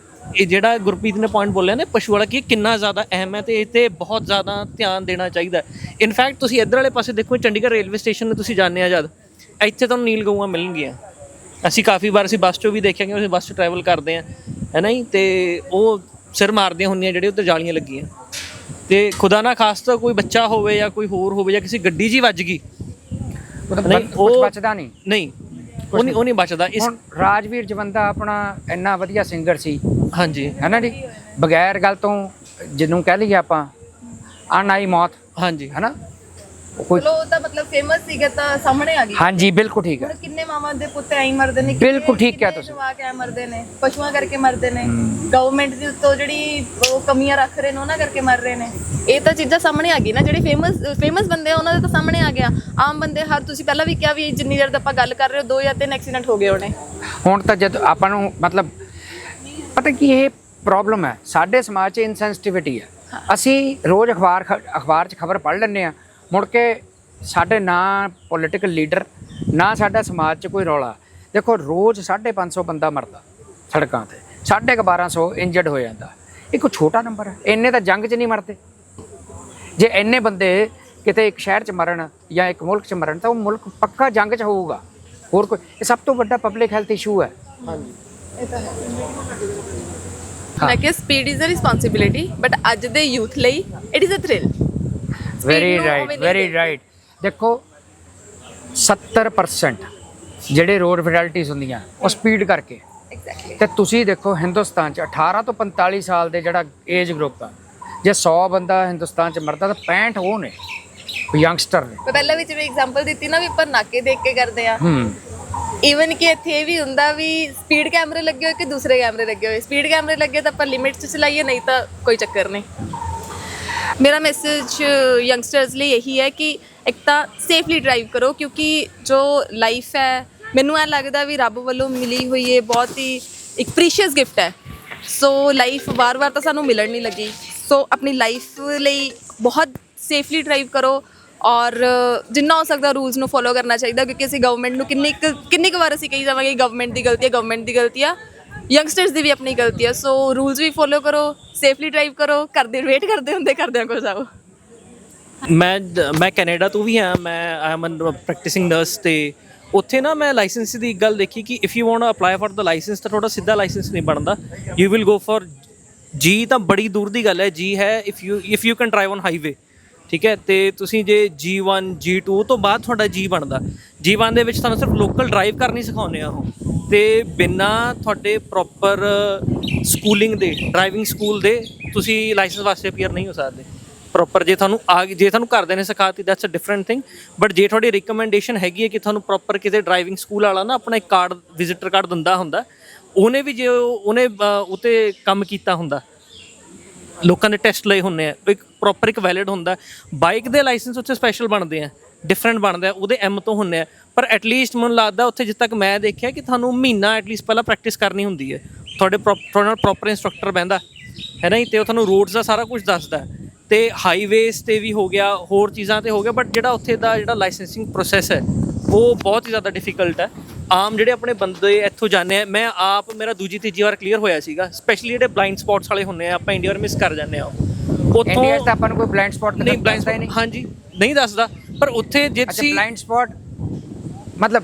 ਇਹ ਜਿਹੜਾ ਗੁਰਪ੍ਰੀਤ ਨੇ ਪੁਆਇੰਟ ਬੋਲਿਆ ਨਾ ਪਸ਼ੂ ਵਾਲਾ, ਕਿ ਕਿੰਨਾ ਜ਼ਿਆਦਾ ਅਹਿਮ ਹੈ, ਤੇ ਇਹ 'ਤੇ ਬਹੁਤ ਜ਼ਿਆਦਾ ਧਿਆਨ ਦੇਣਾ ਚਾਹੀਦਾ। ਇਨਫੈਕਟ ਤੁਸੀਂ ਇੱਧਰ ਵਾਲੇ ਪਾਸੇ ਦੇਖੋ, ਚੰਡੀਗੜ੍ਹ ਰੇਲਵੇ ਸਟੇਸ਼ਨ ਨੂੰ ਤੁਸੀਂ ਜਾਂਦੇ ਆ ਜਦ, ਇੱਥੇ ਤੁਹਾਨੂੰ ਨੀਲ ਗਊਆਂ ਮਿਲਣਗੀਆਂ, ਅਸੀਂ ਕਾਫੀ ਵਾਰ ਅਸੀਂ ਬੱਸ 'ਚੋਂ ਵੀ ਦੇਖਿਆ ਕਿ ਅਸੀਂ ਬੱਸ 'ਚ ਟਰੈਵਲ ਕਰਦੇ ਹਾਂ ਹੈ ਨਾ ਜੀ, ਤੇ ਉਹ ਸਿਰ ਮਾਰਦੀਆਂ ਹੁੰਦੀਆਂ ਜਿਹੜੇ ਉੱਤੇ ਜਾਲੀਆਂ ਲੱਗੀਆਂ, ਤੇ ਖੁਦਾ ਨਾ ਖਾਸਤਾ ਕੋਈ ਬੱਚਾ ਹੋਵੇ ਜਾਂ ਕੋਈ ਹੋਰ ਹੋਵੇ ਜਾਂ ਕਿਸੇ ਗੱਡੀ 'ਚ ਹੀ ਵੱਜ ਗਈ, ਨਹੀਂ ਕੁਝ ਬਚਦਾ ਨਹੀਂ। ਨਹੀਂ ਉਹ ਨਹੀਂ ਬਚਦਾ। ਇਸ ਹੁਣ ਰਾਜਵੀਰ ਜਵੰਦਾ ਆਪਣਾ ਇੰਨਾ ਵਧੀਆ ਸਿੰਗਰ ਸੀ, ਹਾਂਜੀ ਹੈ ਨਾ ਜੀ, ਬਗੈਰ ਗੱਲ ਤੋਂ ਜਿਹਨੂੰ ਕਹਿ ਲਈਏ ਆਪਾਂ ਅਣਆਈ ਮੌਤ, ਹਾਂਜੀ ਹੈ ਨਾ, ਕੋਈ ਚਲੋ ਉਹ ਤਾਂ ਮਤਲਬ ਫੇਮਸ ਸੀਗਾ ਤਾਂ ਸਾਹਮਣੇ ਆ ਗਈ। ਹਾਂਜੀ ਬਿਲਕੁਲ ਠੀਕ ਹੈ, ਹੁਣ ਕਿੰਨੇ ਮਾਵਾਂ ਦੇ ਪੁੱਤ ਐਂ ਮਰਦੇ ਨੇ, ਬਿਲਕੁਲ ਠੀਕ ਕਿਹਾ ਤੁਸੀਂ। ਜਵਾਕ ਐਂ ਮਰਦੇ ਨੇ, ਪਸ਼ੂਆਂ ਕਰਕੇ ਮਰਦੇ ਨੇ, ਗਵਰਨਮੈਂਟ ਦੀ ਤੋਂ ਜਿਹੜੀ ਉਹ ਕਮੀਆਂ ਰੱਖ ਰਹੇ ਨੇ ਉਹਨਾਂ ਕਰਕੇ ਮਰ ਰਹੇ ਨੇ। ਇਹ ਤਾਂ ਚੀਜ਼ਾਂ ਸਾਹਮਣੇ ਆ ਗਈ ਨਾ, ਜਿਹੜੇ ਫੇਮਸ ਬੰਦੇ ਆ ਉਹਨਾਂ ਦੇ ਤਾਂ ਸਾਹਮਣੇ ਆ ਗਿਆ। ਆਮ ਬੰਦੇ ਹਰ ਤੁਸੀਂ ਪਹਿਲਾਂ ਵੀ ਕਿਹਾ ਵੀ ਜਿੰਨੀ ਦੇਰ ਦਾ ਆਪਾਂ ਗੱਲ ਕਰ ਰਹੇ ਹੋ 2 ਜਾਂ 3 ਐਕਸੀਡੈਂਟ ਹੋ ਗਏ ਹੋਣੇ। ਹੁਣ ਤਾਂ ਜਦ ਆਪਾਂ ਨੂੰ ਮਤਲਬ ਪਤਾ ਕੀ ਇਹ ਪ੍ਰੋਬਲਮ ਹੈ, ਸਾਡੇ ਸਮਾਜ 'ਚ ਇਨਸੈਂਸਿਟਿਵਿਟੀ ਹੈ। ਅਸੀਂ ਰੋਜ਼ ਅਖਬਾਰ 'ਚ ਖਬਰ ਪੜ੍ਹ ਲੈਂਦੇ ਹਾਂ, ਮੁੜ ਕੇ ਸਾਡੇ ਨਾ ਪੋਲੀਟੀਕਲ ਲੀਡਰ ਨਾ ਸਾਡਾ ਸਮਾਜ 'ਚ ਕੋਈ ਰੌਲਾ। ਦੇਖੋ ਰੋਜ਼ 550 ਬੰਦਾ ਮਰਦਾ ਸੜਕਾਂ ਤੇ, 1250 ਇੰਜਰਡ ਹੋ ਜਾਂਦਾ, ਇਹ ਕੋਈ ਛੋਟਾ ਨੰਬਰ ਹੈ। ਇੰਨੇ ਤਾਂ ਜੰਗ 'ਚ ਨਹੀਂ ਮਰਦੇ। ਜੇ ਇੰਨੇ ਬੰਦੇ ਕਿਤੇ ਇੱਕ ਸ਼ਹਿਰ 'ਚ ਮਰਨ ਜਾਂ ਇੱਕ ਮੁਲਕ 'ਚ ਮਰਨ ਤਾਂ ਉਹ ਮੁਲਕ ਪੱਕਾ ਜੰਗ 'ਚ ਹੋਊਗਾ। ਹੋਰ ਕੋਈ, ਇਹ ਸਭ ਤੋਂ ਵੱਡਾ ਪਬਲਿਕ ਹੈਲਥ ਇਸ਼ੂ ਹੈ। ਇਹ ਤਾਂ ਹੈ। ਮੈਂ ਕਿਹਾ speed is a responsibility, but ਅੱਜ ਦੇ ਯੂਥ ਲਈ it is a thrill. Very right. ਦੇਖੋ 70% ਜਿਹੜੇ ਰੋਡ ਫੈਟੈਲਿਟੀਜ਼ ਹੁੰਦੀਆਂ ਉਹ ਸਪੀਡ ਕਰਕੇ। ਐਗਜ਼ੈਕਟਲੀ। ਤੇ ਤੁਸੀਂ ਦੇਖੋ ਹਿੰਦੁਸਤਾਨ 'ਚ 18 ਤੋਂ 45 ਸਾਲ ਦੇ ਜਿਹੜਾ ਏਜ ਗਰੁੱਪ ਆ, ਜੇ 100 ਬੰਦਾ ਹਿੰਦੁਸਤਾਨ 'ਚ ਮਰਦਾ ਤਾਂ 65 ਉਹ ਨੇ ਯੰਗਸਟਰ ਨੇ। ਪਹਿਲਾਂ ਵੀ ਜਿਵੇਂ ਐਗਜ਼ਾਮਪਲ ਦਿੱਤੀ ਨਾ ਵੀ ਆਪਾਂ ਨਾਕੇ ਦੇਖ ਕੇ ਕਰਦੇ ਆ। ਈਵਨ ਕਿ ਇੱਥੇ ਇਹ ਵੀ ਹੁੰਦਾ ਵੀ ਸਪੀਡ ਕੈਮਰੇ ਲੱਗੇ ਹੋਏ ਕਿ ਦੂਸਰੇ ਕੈਮਰੇ ਲੱਗੇ ਹੋਏ। ਸਪੀਡ ਕੈਮਰੇ ਲੱਗੇ ਤਾਂ ਆਪਾਂ ਲਿਮਿਟ 'ਚ ਚਲਾਈਏ, ਨਹੀਂ ਤਾਂ ਕੋਈ ਚੱਕਰ ਨਹੀਂ। ਮੇਰਾ ਮੈਸੇਜ ਯੰਗਸਟਰਸ ਲਈ ਇਹੀ ਹੈ ਕਿ ਇੱਕ ਤਾਂ ਸੇਫਲੀ ਡਰਾਈਵ ਕਰੋ, ਕਿਉਂਕਿ ਜੋ ਲਾਈਫ ਹੈ ਮੈਨੂੰ ਐਂ ਲੱਗਦਾ ਵੀ ਰੱਬ ਵੱਲੋਂ ਮਿਲੀ ਹੋਈ ਇਹ ਬਹੁਤ ਹੀ ਇੱਕ ਪ੍ਰੀਸ਼ੀਅਸ ਗਿਫਟ ਹੈ। ਸੋ ਲਾਈਫ ਵਾਰ-ਵਾਰ ਤਾਂ ਸਾਨੂੰ ਮਿਲਣ ਨਹੀਂ ਲੱਗੀ। ਸੋ ਆਪਣੀ ਲਾਈਫ ਲਈ ਬਹੁਤ ਸੇਫਲੀ ਡਰਾਈਵ ਕਰੋ ਔਰ ਜਿੰਨਾ ਹੋ ਸਕਦਾ ਰੂਲਸ ਨੂੰ ਫੋਲੋ ਕਰਨਾ ਚਾਹੀਦਾ, ਕਿਉਂਕਿ ਅਸੀਂ ਗਵਰਨਮੈਂਟ ਨੂੰ ਕਿੰਨੀ ਕੁ ਵਾਰ ਅਸੀਂ ਕਹੀ ਜਾਵਾਂਗੇ ਗਵਰਨਮੈਂਟ ਦੀ ਗਲਤੀ ਆ, ਯੰਗਸਟਰਸ ਦੀ ਵੀ ਆਪਣੀ ਗਲਤੀ ਆ। ਸੋ ਰੂਲਸ ਵੀ ਫੋਲੋ ਕਰੋ, ਸੇਫਲੀ ਡਰਾਈਵ ਕਰੋ, ਵੇਟ ਕਰਦੇ ਹੁੰਦੇ ਕਰਦਿਆਂ ਕੋਲ ਜਾਓ। ਮੈਂ ਕੈਨੇਡਾ ਤੋਂ ਵੀ ਹਾਂ, ਮੈਂ ਆਈ ਐਮ ਪ੍ਰੈਕਟਿਸਿੰਗ ਨਰਸ, ਤੇ ਉੱਥੇ ਨਾ ਮੈਂ ਲਾਇਸੈਂਸ ਦੀ ਇੱਕ ਗੱਲ ਦੇਖੀ ਕਿ if you want apply for the licence ਤਾਂ ਤੁਹਾਡਾ ਸਿੱਧਾ ਲਾਇਸੈਂਸ ਨਹੀਂ ਬਣਦਾ, ਯੂ ਵਿਲ ਗੋ ਫॉर ਜੀ। ਤਾਂ ਬੜੀ ਦੂਰ ਦੀ ਗੱਲ ਹੈ, ਜੀ ਹੈ if you can drive on highway, ਠੀਕ ਹੈ। ਤੇ ਤੁਸੀਂ ਜੇ G1 G2 ਤੋਂ ਬਾਅਦ ਤੁਹਾਡਾ ਜੀ ਬਣਦਾ। G1 ਦੇ ਵਿੱਚ ਤੁਹਾਨੂੰ ਸਿਰਫ ਲੋਕਲ ਡਰਾਈਵ ਕਰਨੀ ਸਿਖਾਉਂਦੇ ਆ ਉਹ, ਤੇ ਬਿਨਾਂ ਤੁਹਾਡੇ ਪ੍ਰੋਪਰ ਸਕੂਲਿੰਗ ਦੇ, ਡਰਾਈਵਿੰਗ ਸਕੂਲ ਦੇ ਤੁਸੀਂ ਲਾਇਸੈਂਸ ਵਾਸਤੇ ਅਪੀਅਰ ਨਹੀਂ ਹੋ ਸਕਦੇ ਪ੍ਰੋਪਰ। ਜੇ ਤੁਹਾਨੂੰ ਘਰਦਿਆਂ ਨੇ ਸਿਖਾਤੀ that's a different thing, but ਜੇ ਤੁਹਾਡੀ ਰਿਕਮੈਂਡੇਸ਼ਨ ਹੈਗੀ ਹੈ ਕਿ ਤੁਹਾਨੂੰ ਪ੍ਰੋਪਰ ਕਿਤੇ ਡਰਾਈਵਿੰਗ ਸਕੂਲ ਵਾਲਾ ਨਾ ਆਪਣਾ ਇੱਕ ਕਾਰਡ, ਵਿਜ਼ਿਟਰ ਕਾਰਡ ਦਿੰਦਾ ਹੁੰਦਾ, ਉਹਨੇ ਵੀ ਜੇ ਉਹਨੇ ਉਤੇ ਕੰਮ ਕੀਤਾ ਹੁੰਦਾ, ਲੋਕਾਂ ਦੇ ਟੈਸਟ ਲਏ ਹੁੰਦੇ ਆ, ਇੱਕ ਪ੍ਰੋਪਰ ਇੱਕ ਵੈਲਿਡ ਹੁੰਦਾ। ਬਾਈਕ ਦੇ ਲਾਇਸੈਂਸ ਉੱਥੇ ਸਪੈਸ਼ਲ ਬਣਦੇ ਆ, ਡਿਫਰੈਂਟ ਬਣਦੇ ਆ, ਉਹਦੇ M ਤੋਂ ਹੁੰਦੇ ਆ। ਪਰ ਐਟਲੀਸਟ ਮੈਨੂੰ ਲੱਗਦਾ ਉੱਥੇ ਜਿੱਥੇ ਤੱਕ ਮੈਂ ਦੇਖਿਆ ਕਿ ਤੁਹਾਨੂੰ ਮਹੀਨਾ ਐਟਲੀਸਟ ਪਹਿਲਾਂ ਪ੍ਰੈਕਟਿਸ ਕਰਨੀ ਹੁੰਦੀ ਹੈ। ਤੁਹਾਡੇ ਨਾਲ ਪ੍ਰੋਪਰ ਇੰਸਟਰਕਟਰ ਬਹਿੰਦਾ ਹੈ ਨਾ, ਅਤੇ ਉਹ ਤੁਹਾਨੂੰ ਰੋਡਸ ਦਾ ਸਾਰਾ ਕੁਝ ਦੱਸਦਾ, ਅਤੇ ਹਾਈਵੇਜ਼ 'ਤੇ ਵੀ ਹੋ ਗਿਆ, ਹੋਰ ਚੀਜ਼ਾਂ 'ਤੇ ਹੋ ਗਿਆ। ਬਟ ਜਿਹੜਾ ਉੱਥੇ ਦਾ ਜਿਹੜਾ ਲਾਇਸੈਂਸਿੰਗ ਪ੍ਰੋਸੈਸ ਹੈ ਉਹ ਬਹੁਤ ਹੀ ਜ਼ਿਆਦਾ ਡਿਫੀਕਲਟ ਹੈ। ਆਮ ਜਿਹੜੇ ਆਪਣੇ ਬੰਦੇ ਇੱਥੋਂ ਜਾਂਦੇ ਆ, ਮੈਂ ਆਪ ਮੇਰਾ ਦੂਜੀ ਤੀਜੀ ਵਾਰ ਕਲੀਅਰ ਹੋਇਆ ਸੀਗਾ, ਸਪੈਸ਼ਲੀ ਜਿਹੜੇ ਬਲਾਈਂਡ ਸਪੌਟਸ ਵਾਲੇ ਹੁੰਦੇ ਆ, ਆਪਾਂ ਇੰਡੀਆ ਵਾਰ ਮਿਸ ਕਰ ਜਾਂਦੇ ਆ ਉੱਥੋਂ। ਇੰਡੀਆ 'ਚ ਤਾਂ ਆਪਾਂ ਨੂੰ ਕੋਈ ਬਲਾਈਂਡ ਸਪੌਟ ਨਹੀਂ, ਬਲਾਈਂਡ ਸਪੌਟ ਹਾਂਜੀ ਨਹੀਂ ਦੱਸਦਾ, ਪਰ ਉੱਥੇ ਜੇ ਤੁਸੀਂ ਬਲਾਈਂਡ ਸਪੌਟ ਮਤਲਬ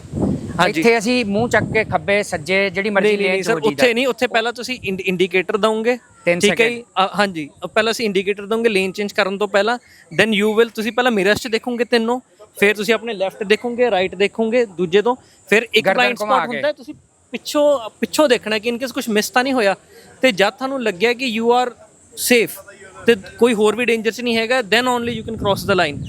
ਇੱਥੇ ਅਸੀਂ ਮੂੰਹ ਚੱਕ ਕੇ ਖੱਬੇ ਸੱਜੇ ਜਿਹੜੀ ਮਰਜ਼ੀ ਲੇਨ ਸਰ ਉੱਥੇ ਨਹੀਂ, ਉੱਥੇ ਪਹਿਲਾਂ ਤੁਸੀਂ ਇੰਡੀਕੇਟਰ ਦਵੋਗੇ, ਠੀਕ ਹੈ ਜੀ, ਹਾਂਜੀ ਪਹਿਲਾਂ ਅਸੀਂ ਇੰਡੀਕੇਟਰ ਦਵਾਂਗੇ ਲੇਨ ਚੇਂਜ ਕਰਨ ਤੋਂ ਪਹਿਲਾਂ, ਦੈਨ ਯੂ ਵਿਲ ਤੁਸੀਂ ਪਹਿਲਾਂ ਮਿਰਰਸ 'ਚ ਦੇਖੋਗੇ ਤਿੰਨੋਂ, ਫਿਰ ਤੁਸੀਂ ਆਪਣੇ ਲੈਫਟ ਦੇਖੋਗੇ, ਰਾਈਟ ਦੇਖੋਗੇ ਦੂਜੇ ਤੋਂ, ਫਿਰ ਇੱਕ ਬਲਾਈਂਡ ਸਪੌਟ ਹੁੰਦਾ, ਤੁਸੀਂ ਪਿੱਛੋਂ ਦੇਖਣਾ ਕਿ ਇਨਕੇਸ ਕੁਝ ਮਿਸ ਤਾਂ ਨਹੀਂ ਹੋਇਆ, ਤੇ ਜਦ ਤੁਹਾਨੂੰ ਲੱਗਿਆ ਕਿ ਯੂ ਆਰ ਸੇਫ ਤੇ ਕੋਈ ਹੋਰ ਵੀ ਡੇਂਜਰ 'ਚ ਨਹੀਂ ਹੈਗਾ, then only you can cross the line.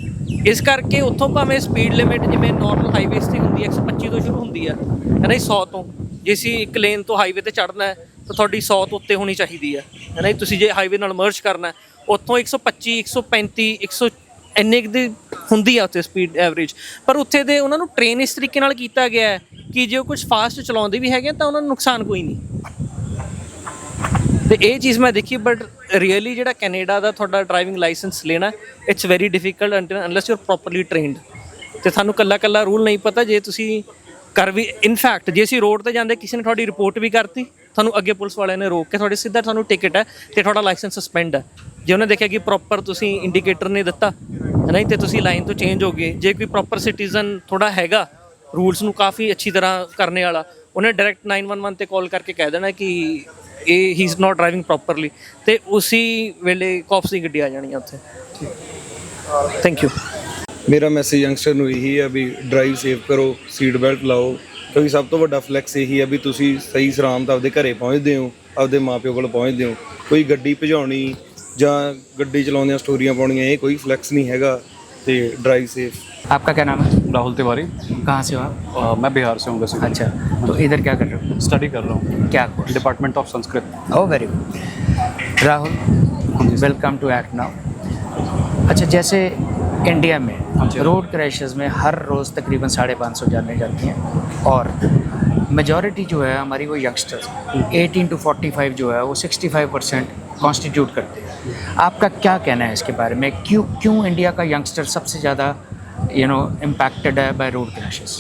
ਇਸ ਕਰਕੇ ਉੱਥੋਂ ਭਾਵੇਂ ਸਪੀਡ ਲਿਮਿਟ ਜਿਵੇਂ ਨੋਰਮਲ ਹਾਈਵੇਜ਼ 'ਤੇ ਹੁੰਦੀ ਹੈ 125 ਤੋਂ ਸ਼ੁਰੂ ਹੁੰਦੀ ਹੈ ਨਾ 100 ਤੋਂ, ਜੇ ਅਸੀਂ ਇੱਕ ਲੇਨ ਤੋਂ ਹਾਈਵੇ 'ਤੇ ਚੜ੍ਹਨਾ ਹੈ ਤਾਂ ਤੁਹਾਡੀ 100 ਤੋਂ ਉੱਤੇ ਹੋਣੀ ਚਾਹੀਦੀ ਹੈ ਨਾ। ਤੁਸੀਂ ਜੇ ਹਾਈਵੇ ਨਾਲ ਮਰਜ ਕਰਨਾ ਉੱਥੋਂ 125 135 100 ਇੰਨੇ ਦੀ ਹੁੰਦੀ ਆ ਉੱਥੇ ਸਪੀਡ ਐਵਰੇਜ। ਪਰ ਉੱਥੇ ਦੇ ਉਹਨਾਂ ਨੂੰ ਟ੍ਰੇਨ ਇਸ ਤਰੀਕੇ ਨਾਲ ਕੀਤਾ ਗਿਆ ਹੈ ਕਿ ਜੇ ਉਹ ਕੁਝ ਫਾਸਟ ਚਲਾਉਂਦੇ ਵੀ ਹੈਗੇ ਤਾਂ ਉਹਨਾਂ ਨੂੰ ਨੁਕਸਾਨ ਕੋਈ ਨਹੀਂ, ਤੇ ਇਹ ਚੀਜ਼ ਮੈਂ ਦੇਖੀ। ਬਟ ਰੀਅਲੀ ਜਿਹੜਾ ਕੈਨੇਡਾ ਦਾ ਤੁਹਾਡਾ ਡਰਾਈਵਿੰਗ ਲਾਇਸੈਂਸ ਲੈਣਾ it's very difficult unless you are properly trained, ਤੇ ਤੁਹਾਨੂੰ ਕੱਲਾ ਰੂਲ ਨਹੀਂ ਪਤਾ। ਜੇ ਤੁਸੀਂ ਕਰ ਵੀ ਇਨਫੈਕਟ ਜੇ ਅਸੀਂ ਰੋਡ 'ਤੇ ਜਾਂਦੇ ਕਿਸੇ ਨੇ ਤੁਹਾਡੀ ਰਿਪੋਰਟ ਵੀ ਕਰਤੀ, ਤੁਹਾਨੂੰ ਅੱਗੇ ਪੁਲਿਸ ਵਾਲਿਆਂ ਨੇ ਰੋਕ ਕੇ ਤੁਹਾਡੇ ਸਿੱਧਾ ਤੁਹਾਨੂੰ ਟਿਕਟ ਹੈ ਤੇ ਤੁਹਾਡਾ ਲਾਇਸੈਂਸ ਸਸਪੈਂਡ ਹੈ। ਜੇ ਉਹਨੇ ਦੇਖਿਆ ਕਿ ਪ੍ਰੋਪਰ ਤੁਸੀਂ ਇੰਡੀਕੇਟਰ ਨਹੀਂ ਦਿੱਤਾ ਨਹੀਂ ਤੇ ਤੁਸੀਂ ਲਾਈਨ ਤੋਂ ਚੇਂਜ ਹੋ ਗਏ। ਜੇ ਕੋਈ ਪ੍ਰੋਪਰ ਸਿਟੀਜ਼ਨ ਥੋੜਾ ਹੈਗਾ ਰੂਲਸ ਨੂੰ ਕਾਫੀ ਅੱਛੀ ਤਰ੍ਹਾਂ ਕਰਨੇ ਵਾਲਾ, ਉਹਨੇ ਡਾਇਰੈਕਟ 911 ਤੇ ਕਾਲ ਕਰਕੇ ਕਹਿ ਦੇਣਾ ਕਿ ਇਹ ਹੀ ਇਜ਼ ਨਾਟ ਡਰਾਈਵਿੰਗ ਪ੍ਰੋਪਰਲੀ, ਤੇ ਉਸੇ ਵੇਲੇ ਕੌਪਸ ਦੀ ਗੱਡੀ ਆ ਜਾਣੀ ਆ ਉੱਥੇ। Thank you. ਮੇਰਾ ਮੈਸੇਜ ਯੰਗਸਟਰ ਨੂੰ ਇਹੀ ਹੈ ਵੀ ਡਰਾਈਵ ਸੇਫ ਕਰੋ, ਸੀਟ ਬੈਲਟ ਲਾਓ, ਕਿਉਂਕਿ ਸਭ ਤੋਂ ਵੱਡਾ ਫਲੈਕਸ ਇਹੀ ਹੈ ਵੀ ਤੁਸੀਂ ਸਹੀ ਸਲਾਮਤ ਆਪਦੇ ਘਰੇ ਪਹੁੰਚਦੇ ਹੋ, ਆਪਦੇ ਮਾਪਿਓ ਕੋਲ ਪਹੁੰਚਦੇ ਹੋ। ਕੋਈ ਗੱਡੀ ਭਜਾਉਣੀ ਜਾਂ ਗੱਡੀ ਚਲਾਉਂਦਿਆਂ ਸਟੋਰੀਆਂ ਪਾਉਣੀਆਂ ਇਹ ਕੋਈ ਫਲੈਕਸ ਨਹੀਂ ਹੈਗਾ। ਤੇ ਡਰਾਈਵ ਸੇਫ। आपका क्या नाम है? राहुल तिवारी। कहाँ से हो आप? मैं बिहार से हूँ वैसे। अच्छा, तो इधर क्या कर रहे हो? स्टडी कर रहा हूँ क्या course? Department of Sanskrit. Oh very good. Rahul, welcome to act now. अच्छा, जैसे इंडिया में रोड क्रैशेस में हर रोज़ तकरीबन 550 जाने जाती हैं और मेजॉरिटी जो है हमारी वो यंगस्टर्स 18 to 45 जो है वो 65% कॉन्स्टिट्यूट करते हैं। आपका क्या कहना है इसके बारे में? क्यों इंडिया का यंगस्टर सबसे ज़्यादा इम्पैक्टेड है बाय रोड क्रैशेस?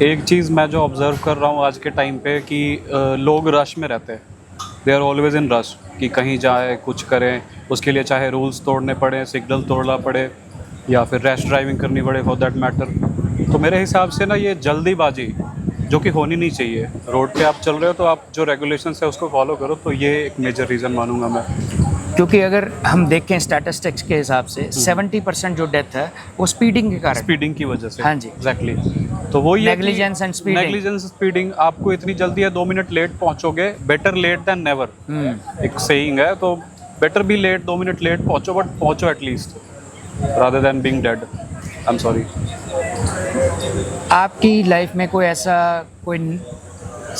एक चीज़ मैं जो ऑब्ज़र्व कर रहा हूँ आज के टाइम पे कि लोग रश में रहते हैं। They are always in rush कि कहीं जाए कुछ करें, उसके लिए चाहे रूल्स तोड़ने पड़े, सिग्नल तोड़ना पड़े या फिर रैश ड्राइविंग करनी पड़े फॉर दैट मैटर। तो मेरे हिसाब से ना ये जल्दीबाजी जो कि होनी नहीं चाहिए। रोड पे आप चल रहे हो तो आप जो रेगुलेशंस है उसको फॉलो करो, तो ये एक मेजर रीज़न मानूंगा मैं। क्योंकि अगर हम देखें स्टैटिस्टिक्स के हिसाब से 70% जो डेथ है वो स्पीडिंग के कारण। स्पीडिंग की वजह से। हाँ जी। एग्जैक्टली। तो वो ये negligence and speeding. Negligence speeding, आपको इतनी जल्दी है 2 मिनट लेट पहुंचोगे, बेटर लेट देन नेवर एक सेइंग है। तो बेटर भी लेट, 2 मिनट लेट पहुंचो, बट पहुंचो at least, rather than being dead. I am sorry. आपकी लाइफ में कोई ऐसा कोई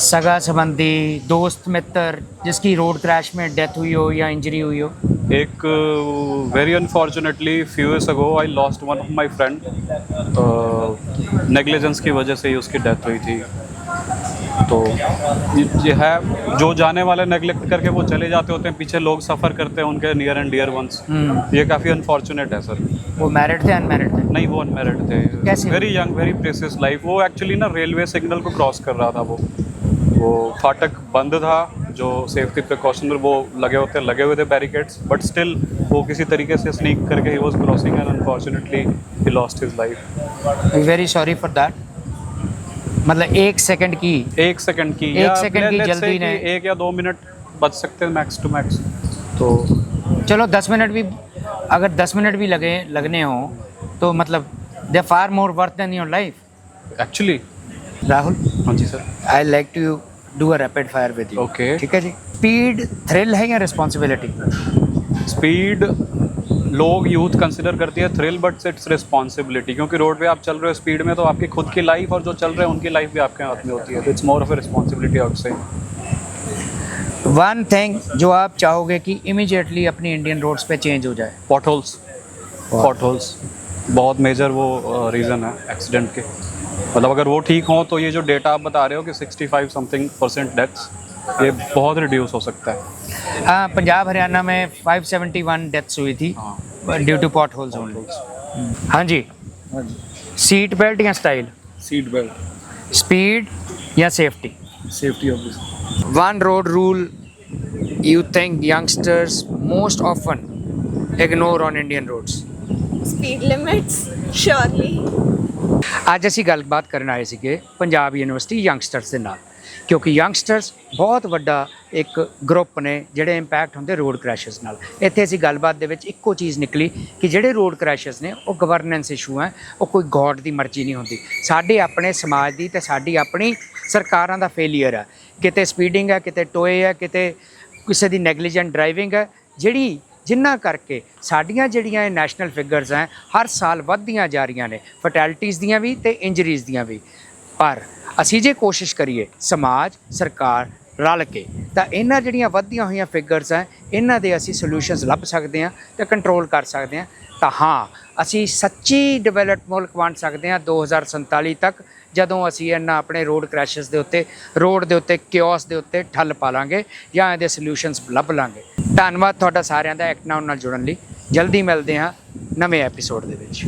सगा संबंधी, दोस्त, मित्र जिसकी रोड क्रैश में डेथ हुई हो या इंजरी हुई हो? एक very unfortunately few years ago I lost one of my friend. Negligence की वजह से ही उसकी डेथ हुई थी। तो ये है, जो जाने वाले नेग्लेक्ट करके वो चले जाते होते हैं, पीछे लोग सफ़र करते हैं उनके नियर एंड डियर वंस। ये काफ़ी अनफॉर्चुनेट है सर। वो मैरिड थे, अनमैरिड थे? नहीं, वो अनमैरिड थे। कैसे? Very young, very precious life. वो एक्चुअली ना रेलवे सिग्नल को क्रॉस कर रहा था। वो फाटक बंद था, जो सेफ्टी प्रिकॉशन वो लगे हुए थे बैरिकेड्स, बट स्टिल वो किसी तरीके से स्नीक करके he was crossing and unfortunately he lost his life. Very sorry for that. मतलब 1 सेकंड की एक सेकंड की जल्दी ने 1 या 2 मिनट बच सकते हैं मैक्स टू मैक्स। तो चलो 10 मिनट भी, अगर 10 मिनट भी लगने हो तो मतलब they far more worth than your life actually. Rahul, हाँ जी sir. I like to do a rapid fire with you. Okay. ठीक है जी। स्पीड थ्रिल है या रिस्पॉन्सिबिलिटी? स्पीड लोग यूथ कंसिडर करती है थ्रिल, बट इट्स रिस्पॉन्सिबिलिटी, क्योंकि रोड पे आप चल रहे हो स्पीड में तो आपकी खुद की लाइफ और जो चल रहे हैं उनकी लाइफ भी आपके हाथ में होती है। तो it's more of a responsibility out से। वन थिंग जो आप चाहोगे कि इमीडिएटली अपनी इंडियन रोड्स पे चेंज हो जाए? पॉटहोल्स। पॉटहोल्स बहुत मेजर वो रीज़न है एक्सीडेंट के। मतलब अगर वो ठीक हों तो ये जो डेटा आप बता रहे हो कि 65 समथिंग % डेथ्स, ये बहुत रिड्यूस हो सकता है। हाँ, पंजाब हरियाणा में 571 डेथ्स हुई थी due to pothole only. हाँ जी। हाँ जी। सीट बेल्ट या स्टाइल? Seat belt. स्पीड या safety? Safety obviously. One road rule you think youngsters most often ignore on Indian roads? Speed limits, surely. ਅੱਜ ਅਸੀਂ ਗੱਲਬਾਤ ਕਰਨ ਆਏ ਸੀਗੇ ਪੰਜਾਬ ਯੂਨੀਵਰਸਿਟੀ ਯੰਗਸਟਰਸ ਦੇ ਨਾਲ, ਕਿਉਂਕਿ ਯੰਗਸਟਰਸ ਬਹੁਤ ਵੱਡਾ ਇੱਕ ਗਰੁੱਪ ਨੇ ਜਿਹੜੇ ਇੰਪੈਕਟ ਹੁੰਦੇ ਰੋਡ ਕ੍ਰੈਸ਼ਸ ਨਾਲ। ਇੱਥੇ ਅਸੀਂ ਗੱਲਬਾਤ ਦੇ ਵਿੱਚ ਇੱਕੋ ਚੀਜ਼ ਨਿਕਲੀ ਕਿ ਜਿਹੜੇ ਰੋਡ ਕ੍ਰੈਸ਼ਸ ਨੇ ਉਹ ਗਵਰਨੈਂਸ ਇਸ਼ੂ ਹੈ, ਉਹ ਕੋਈ ਗੋਡ ਦੀ ਮਰਜ਼ੀ ਨਹੀਂ ਹੁੰਦੀ। ਸਾਡੇ ਆਪਣੇ ਸਮਾਜ ਦੀ ਤੇ ਸਾਡੀ ਆਪਣੀ ਸਰਕਾਰਾਂ ਦਾ ਫੇਲੀਅਰ ਹੈ। ਕਿਤੇ ਸਪੀਡਿੰਗ ਹੈ, ਕਿਤੇ ਟੋਏ ਹੈ, ਕਿਤੇ ਕਿਸੇ ਦੀ ਨੈਗਲੀਜੈਂਟ ਡਰਾਈਵਿੰਗ ਹੈ, ਜਿਨ੍ਹਾਂ ਕਰਕੇ ਸਾਡੀਆਂ ਜਿਹੜੀਆਂ ਇਹ ਨੈਸ਼ਨਲ ਫਿਗਰਸ ਹੈ ਹਰ ਸਾਲ ਵੱਧਦੀਆਂ ਜਾ ਰਹੀਆਂ ਨੇ, ਫੈਟੈਲਿਟੀਜ਼ ਦੀਆਂ ਵੀ ਤੇ ਇੰਜਰੀਜ਼ ਦੀਆਂ ਵੀ। ਪਰ ਅਸੀਂ ਜੇ ਕੋਸ਼ਿਸ਼ ਕਰੀਏ ਸਮਾਜ, ਸਰਕਾਰ ਰਲ ਕੇ, ਤਾਂ ਇਹਨਾਂ ਜਿਹੜੀਆਂ ਵੱਧਦੀਆਂ ਹੋਈਆਂ ਫਿਗਰਸ ਹੈ ਇਹਨਾਂ ਦੇ ਅਸੀਂ ਸੋਲਿਊਸ਼ਨਸ ਲੱਭ ਸਕਦੇ ਹਾਂ ਤੇ ਕੰਟਰੋਲ ਕਰ ਸਕਦੇ ਹਾਂ। ਤਾਂ ਹਾਂ, ਅਸੀਂ ਸੱਚੀ ਡਿਵੈਲਪਡ ਮੁਲਕ ਬਣ ਸਕਦੇ ਹਾਂ 2047 ਤੱਕ, ਜਦੋਂ ਅਸੀਂ ਇਹਨਾਂ ਆਪਣੇ ਰੋਡ ਕ੍ਰੈਸ਼ਸ ਦੇ ਉੱਤੇ, ਰੋਡ ਦੇ ਉੱਤੇ ਕਿਓਸ ਦੇ ਉੱਤੇ ਠੱਲ ਪਾ ਲਾਂਗੇ ਜਾਂ ਇਹਦੇ ਸੋਲਿਊਸ਼ਨਸ ਲੱਭ ਲਾਂਗੇ। ਧੰਨਵਾਦ ਤੁਹਾਡਾ ਸਾਰਿਆਂ ਦਾ ਐਕਟ ਨਾਉ ਨਾਲ ਜੁੜਨ ਲਈ। ਜਲਦੀ ਮਿਲਦੇ ਹਾਂ ਨਵੇਂ ਐਪੀਸੋਡ ਦੇ ਵਿੱਚ।